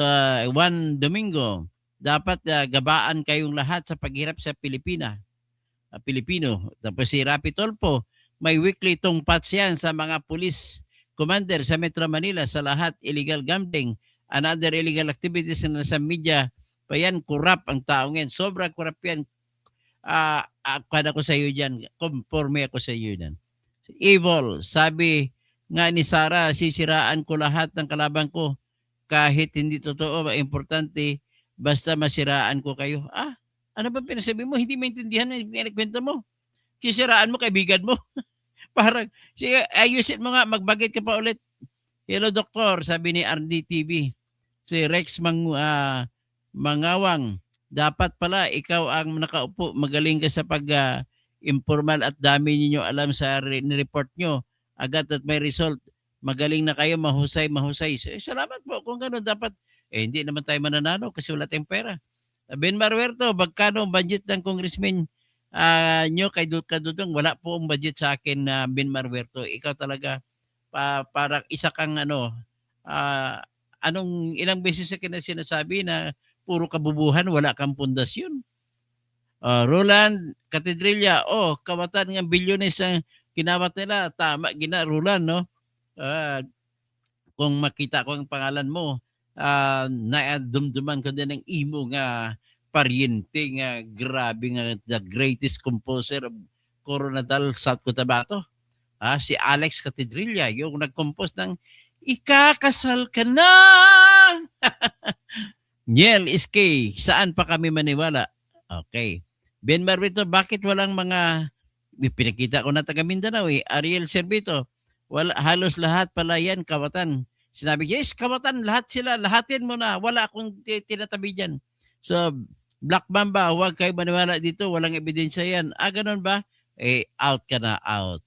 Juan Domingo, dapat gabaan kayong lahat sa paghirap sa Pilipino. Tapos si Rapi Tolpo, may weekly tungpats yan sa mga police commander sa Metro Manila sa lahat illegal gambling and other illegal activities na sa media pa yan, kurap ang taong yan. Sobrang kurap yan. Kada ko sa iyo dyan. Conforme ako sa iyo dyan. Evil. Sabi nga ni Sara, sisiraan ko lahat ng kalaban ko kahit hindi totoo, importante, basta masiraan ko kayo. Ano ba pinasabi mo? Hindi maintindihan ang kwento mo. Sisiraan mo, kaibigan mo. Parang, sige, ayusin mo nga, magbagit ka pa ulit. Hello, doktor, sabi ni RDTV. Si Rex Mangawang, dapat pala ikaw ang nakaupo, magaling ka sa pag-informal at dami ninyo alam sa report nyo. Agad at may result. Magaling na kayo, mahusay. Salamat po. Kung gano'n, dapat, hindi naman tayo mananalo kasi wala tayong pera. Ben Marwerto, magkano ang budget ng congressman nyo kay Kadudong? Wala po ang budget sa akin na Ben Marwerto. Ikaw talaga, parang isa kang ilang beses sa sinasabi na puro kabubuhan, wala kang pundasyon. Roland Catedrilla, kawatan ng bilyones ang kinawat nila. Tama, Roland, no? Kung makita ko ang pangalan mo, naadumduman ko din ng imo nga paryente nga grabe nga the greatest composer of Coronadal, South Cotabato. Si Alex Catedrilla, yung nag-compose ng Ikakasal Ka Na. Niel SK, saan pa kami maniwala? Okay. Ben Marvito, bakit walang mga, pinakita ko na taga Mindanao Ariel Servito, halos lahat pala yan, kawatan. Sinabi, yes, kawatan, lahat sila, lahatin mo na, wala akong tinatabi dyan. So, Black Mamba, huwag kayo maniwala dito, walang ebidensya yan. Ganun ba? Out ka na, out.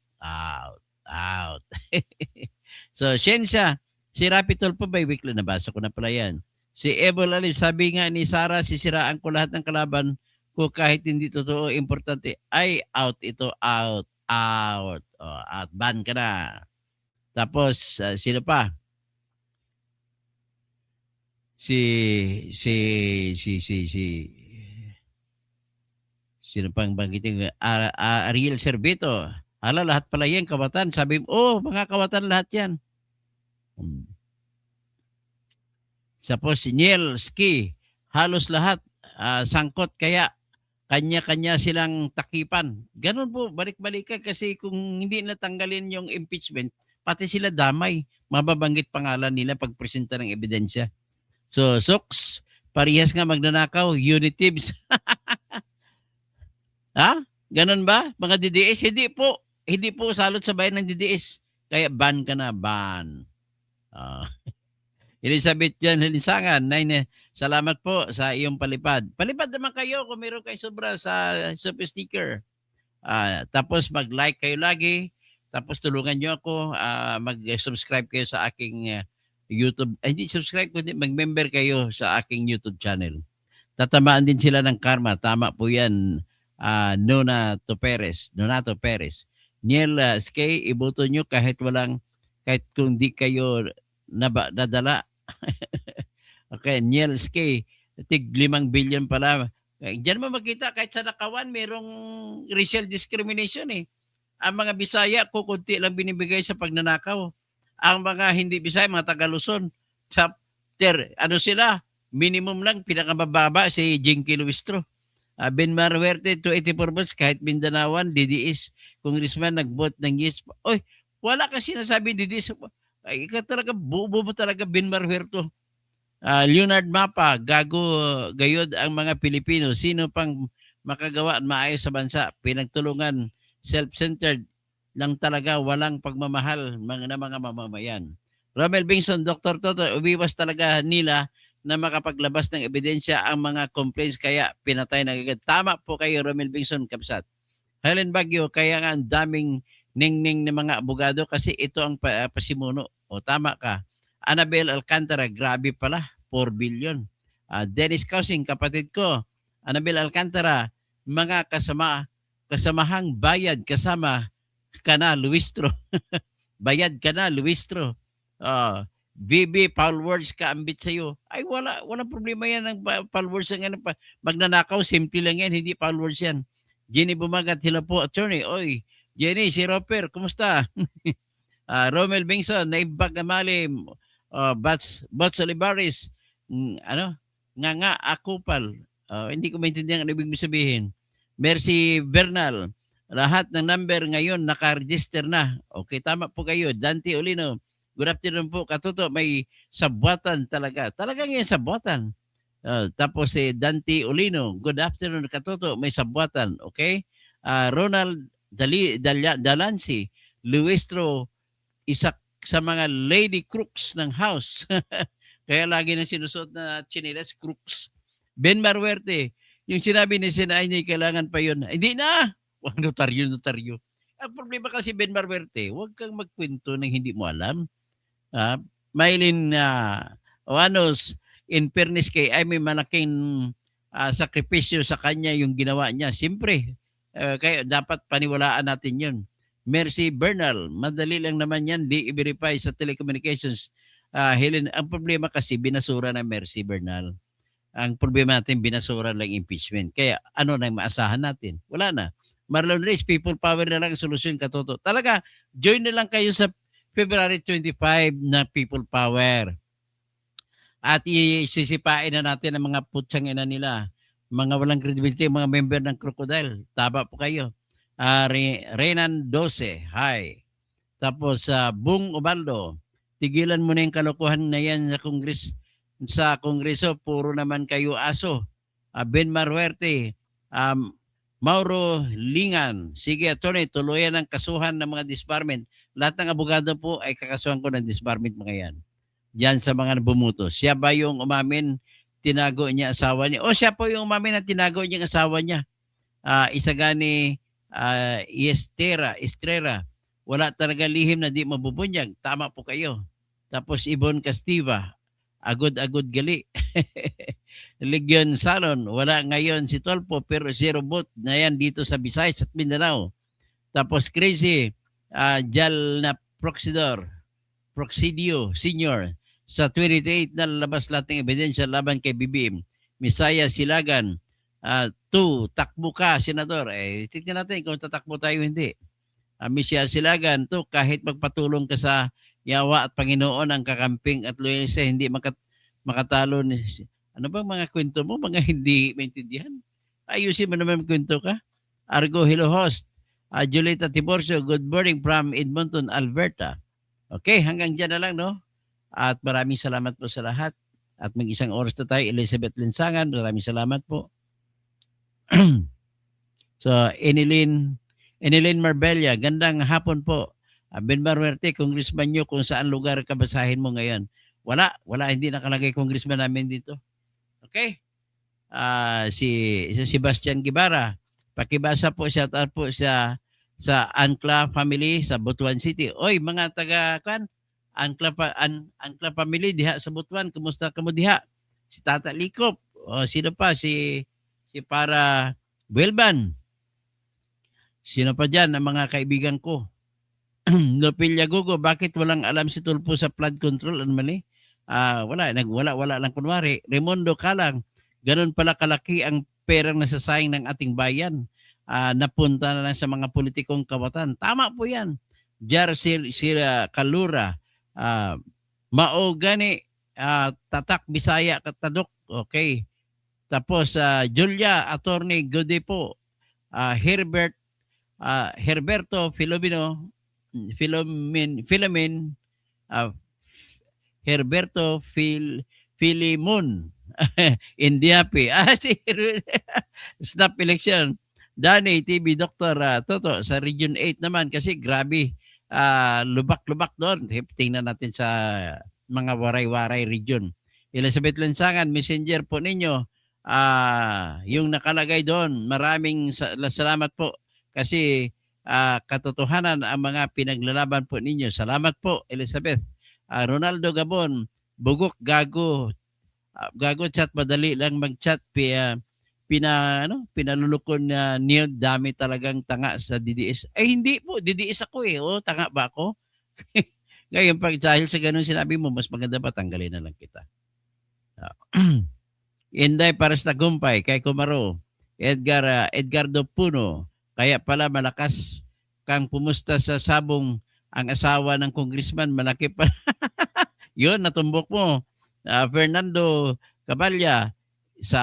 So, Shensha, si Rapi Tolpo ba, weekly nabasa ko na pala yan. Si Ebol Alif, sabi nga ni Sara, sisiraan ko lahat ng kalaban ko kahit hindi totoo, importante. Out ito, out. Out, ban ka na. Tapos, sino pa? Sino pang banggitin? Ariel Servito. Lahat pala yan, kawatan. Sabi mo, mga kawatan lahat yan. Tapos, Niel Ski. Halos lahat, sangkot, kaya kanya-kanya silang takipan. Ganun po, balik-balikan kasi kung hindi natanggalin yung impeachment, pati sila damay. Mababanggit pangalan nila pagpresenta ng ebidensya. So, Sox, parehas nga magnanakaw, Unitives. Ganun ba? Mga DDS? Hindi po salot sa bayan ng DDS. Kaya ban ka na, ban. Elizabeth Jan Linsangan, salamat po sa iyong palipad. Palipad naman kayo kung meron kayo sobra sa super sticker. Tapos mag-like kayo lagi. Tapos tulungan nyo ako. Mag-subscribe kayo sa aking YouTube. Hindi subscribe, kundi mag-member kayo sa aking YouTube channel. Tatamaan din sila ng karma. Tama po yan. Nonato Perez. Niel Skay, iboto nyo kahit kung di kayo nadala. Okay, Niel Skay, tig 5 billion pala. Diyan mo makita kahit sa nakawan merong racial discrimination Ang mga Bisaya kukunti lang binibigay sa pagnanakaw. Ang mga hindi Bisaya, mga Taga-Luzon, sila, minimum lang, pinakamababa si Jinky Luistro. Ben Marwerte, 284 votes, kahit Mindanawan, DDS, congressman, nag-vote ng yes. Wala kasi sinasabi DDS. Ikaw talaga, bubo mo talaga, Ben Marwerte. Leonard Mapa, gayod ang mga Pilipino. Sino pang makagawa at maayos sa bansa? Pinagtulungan, self-centered lang talaga, walang pagmamahal ng mga mamamayan. Romel Bingson, Dr. Toto, umiwas talaga nila na makapaglabas ng ebidensya ang mga complaints kaya pinatay na agad. Tama po kayo, Romel Bingson, Kapsat. Helen Baguio, kaya nga ang daming ning-ning ng mga abogado kasi ito ang pasimuno. Tama ka. Annabel Alcantara, grabe pala, 4 billion. Dennis Causing, kapatid ko. Annabel Alcantara, mga kasamahang bayad kasama ka na, Luistro. bayad ka na, Luistro. VB, followers ka, ambit sa'yo. Ay, walang problema yan ng followers. Magnanakaw, simple lang yan, hindi followers yan. Jenny Bumagat, hello po, attorney. Oy, Jenny, si Roper, kumusta? Romel Bingson, Naimbag Amalim, Bats Olivares, nga, Akupal. Hindi ko maintindihan ang ibig sabihin. Mercy Bernal, lahat ng number ngayon naka-register na. Okay, tama po kayo. Dante Olino, good afternoon po. Katuto, may sabwatan talaga. Talagang yung sabwatan. Tapos si Dante Olino, good afternoon. Katuto, may sabwatan. Okay? Ronald Dalansi, Luistro, isa sa mga lady crooks ng house. Kaya lagi na sinusuot na chinelas, crooks. Ben Marwerte, yung sinabi ni Sinay niya, kailangan pa yun. Hindi na! Wag notaryo. Ang problema kasi, Ben Marwerte, huwag kang magkwento ng hindi mo alam. Maylin Oanos, in fairness kay ay may malaking sakripisyo sa kanya yung ginawa niya. Siyempre, kaya dapat paniwalaan natin yun. Mercy Bernal, madali lang naman yan, di i-verify sa telecommunications. Helen, ang problema kasi binasura na Mercy Bernal. Ang problema natin, binasura lang impeachment. Kaya ano na maasahan natin? Wala na. Marlon Reyes, people power na lang ang solusyon, Katoto. Talaga, join na lang kayo sa February 25 na people power. At isisipain na natin ang mga putsang ina nila. Mga walang credibility, mga member ng Crocodile. Tama po kayo. Renan 12, hi. Tapos Bung Ubaldo, tigilan mo na yung kalokohan na yan sa Kongreso, puro naman kayo aso. Ben Marwerte, Mauro Lingan, sige attorney, tuluyan ang kasuhan ng mga disbarment. Lahat ng abogado po ay kakasuhan ko ng disbarment mga yan. Diyan sa mga bumuto. Siya ba yung umamin, tinago niya asawa niya? O siya po yung umamin na tinago niya asawa niya. Isagani Estrera, wala talaga lihim na di mabubunyag. Tama po kayo. Tapos Ibon Castiva, agod-agod gali. Legion Salon, wala ngayon si Tolpo pero zero vote na yan dito sa Visayas at Mindanao. Tapos Crazy, Jal na Proxidio Senior, sa 28 na lalabas lahat ng ebidensya laban kay BBM. Misaya Silagan, 2, takbo ka, Senador. Tignan natin kung tatakbo tayo hindi. Misaya Silagan, 2, kahit magpatulong ka sa yawa at Panginoon ang kakamping at loyalista, hindi makatalo. Ano bang mga kwento mo? Mga hindi maintindihan? Ayusin mo naman kwento ka. Argo Hello Host, Julieta Tiborcio, good morning from Edmonton, Alberta. Okay, hanggang dyan na lang, no? At maraming salamat po sa lahat. At mag-isang oras na tayo, Elizabeth Linsangan, maraming salamat po. So, Enilyn Marbella, gandang hapon po. Ben Marwerte, congressman nyo, kung saan lugar kabasahin mo ngayon? Wala, hindi nakalagay congressman namin dito. Okay? Si Sebastian Guevara, pakibasa po, shout out po sa Ancla family sa Butuan City. Oy, mga taga-kan, Ancla family diha sa Butuan, kumusta kamo diha? Si Tata Likop, o sino pa? Si para Buelban. Sino pa diyan ang mga kaibigan ko? Lopilya Gogo, bakit walang alam si Tulfo sa flood control? Ano mali? Wala lang kunwari. Raimondo Kalang, ganun pala kalaki ang perang nasasayang ng ating bayan. Napunta na lang sa mga politikong kawatan. Tama po yan. Jar Sira Kalura, Mao gani, Tatak Bisaya Katadok. Okay. Tapos Julia Attorney Godepo, Herberto Filomen, Herberto Filimon, Indiapi, snap election. Danny TV Dr. Toto sa Region 8 naman kasi grabe, lubak-lubak doon. Tingnan natin sa mga waray-waray region. Elizabeth Lansangan, messenger po ninyo, yung nakalagay doon. Maraming salamat po kasi katotohanan ang mga pinaglalaban po ninyo. Salamat po, Elizabeth. Ronaldo Gabon, bugok gago chat, madali lang mag-chat. Pinalulukon na Neil, dami talagang tanga sa DDS. Ay hindi po, DDS ako eh. Tanga ba ako? Ngayon, pag dahil sa ganun sinabi mo, mas maganda pa tanggalin na lang kita. Inday para sa tagumpay kay Kumaro, Edgardo Puno. Kaya pala malakas kang pumusta sa sabong ang asawa ng congressman. Malaki pa. Yun, natumbok mo. Fernando Caballa sa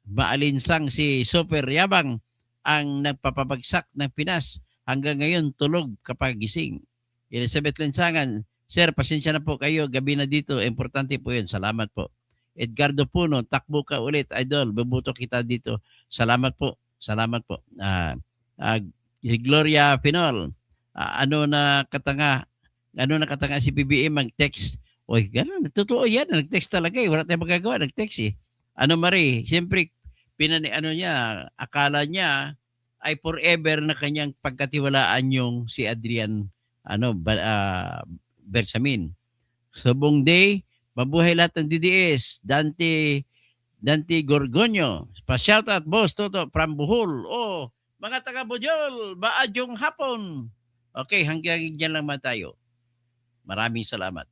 maalinsang si Super Yabang ang nagpapabagsak ng Pinas. Hanggang ngayon, tulog kapag gising. Elizabeth Lensangan, Sir, pasensya na po kayo. Gabi na dito. Importante po yun. Salamat po. Edgardo Puno, takbo ka ulit, idol. Bubuto kita dito. Salamat po. Salamat po. Gloria Pinol, ano na katanga si PBM mag-text. Oy, gano'n. Totoo yan. Nag-text talaga eh. Wala tayong magagawa. Nag-text eh. Ano Marie, siyempre, akala niya ay forever na kanyang pagkatiwalaan yung si Adrian Bersamin. So, buong day, mabuhay lahat ng DDS. Dante Gorgonyo. Pa-shoutout, boss, Toto, from Bohol. Oh, mga taga-Bojol, maadyong hapon. Okay, hanggang dyan lang tayo. Maraming salamat.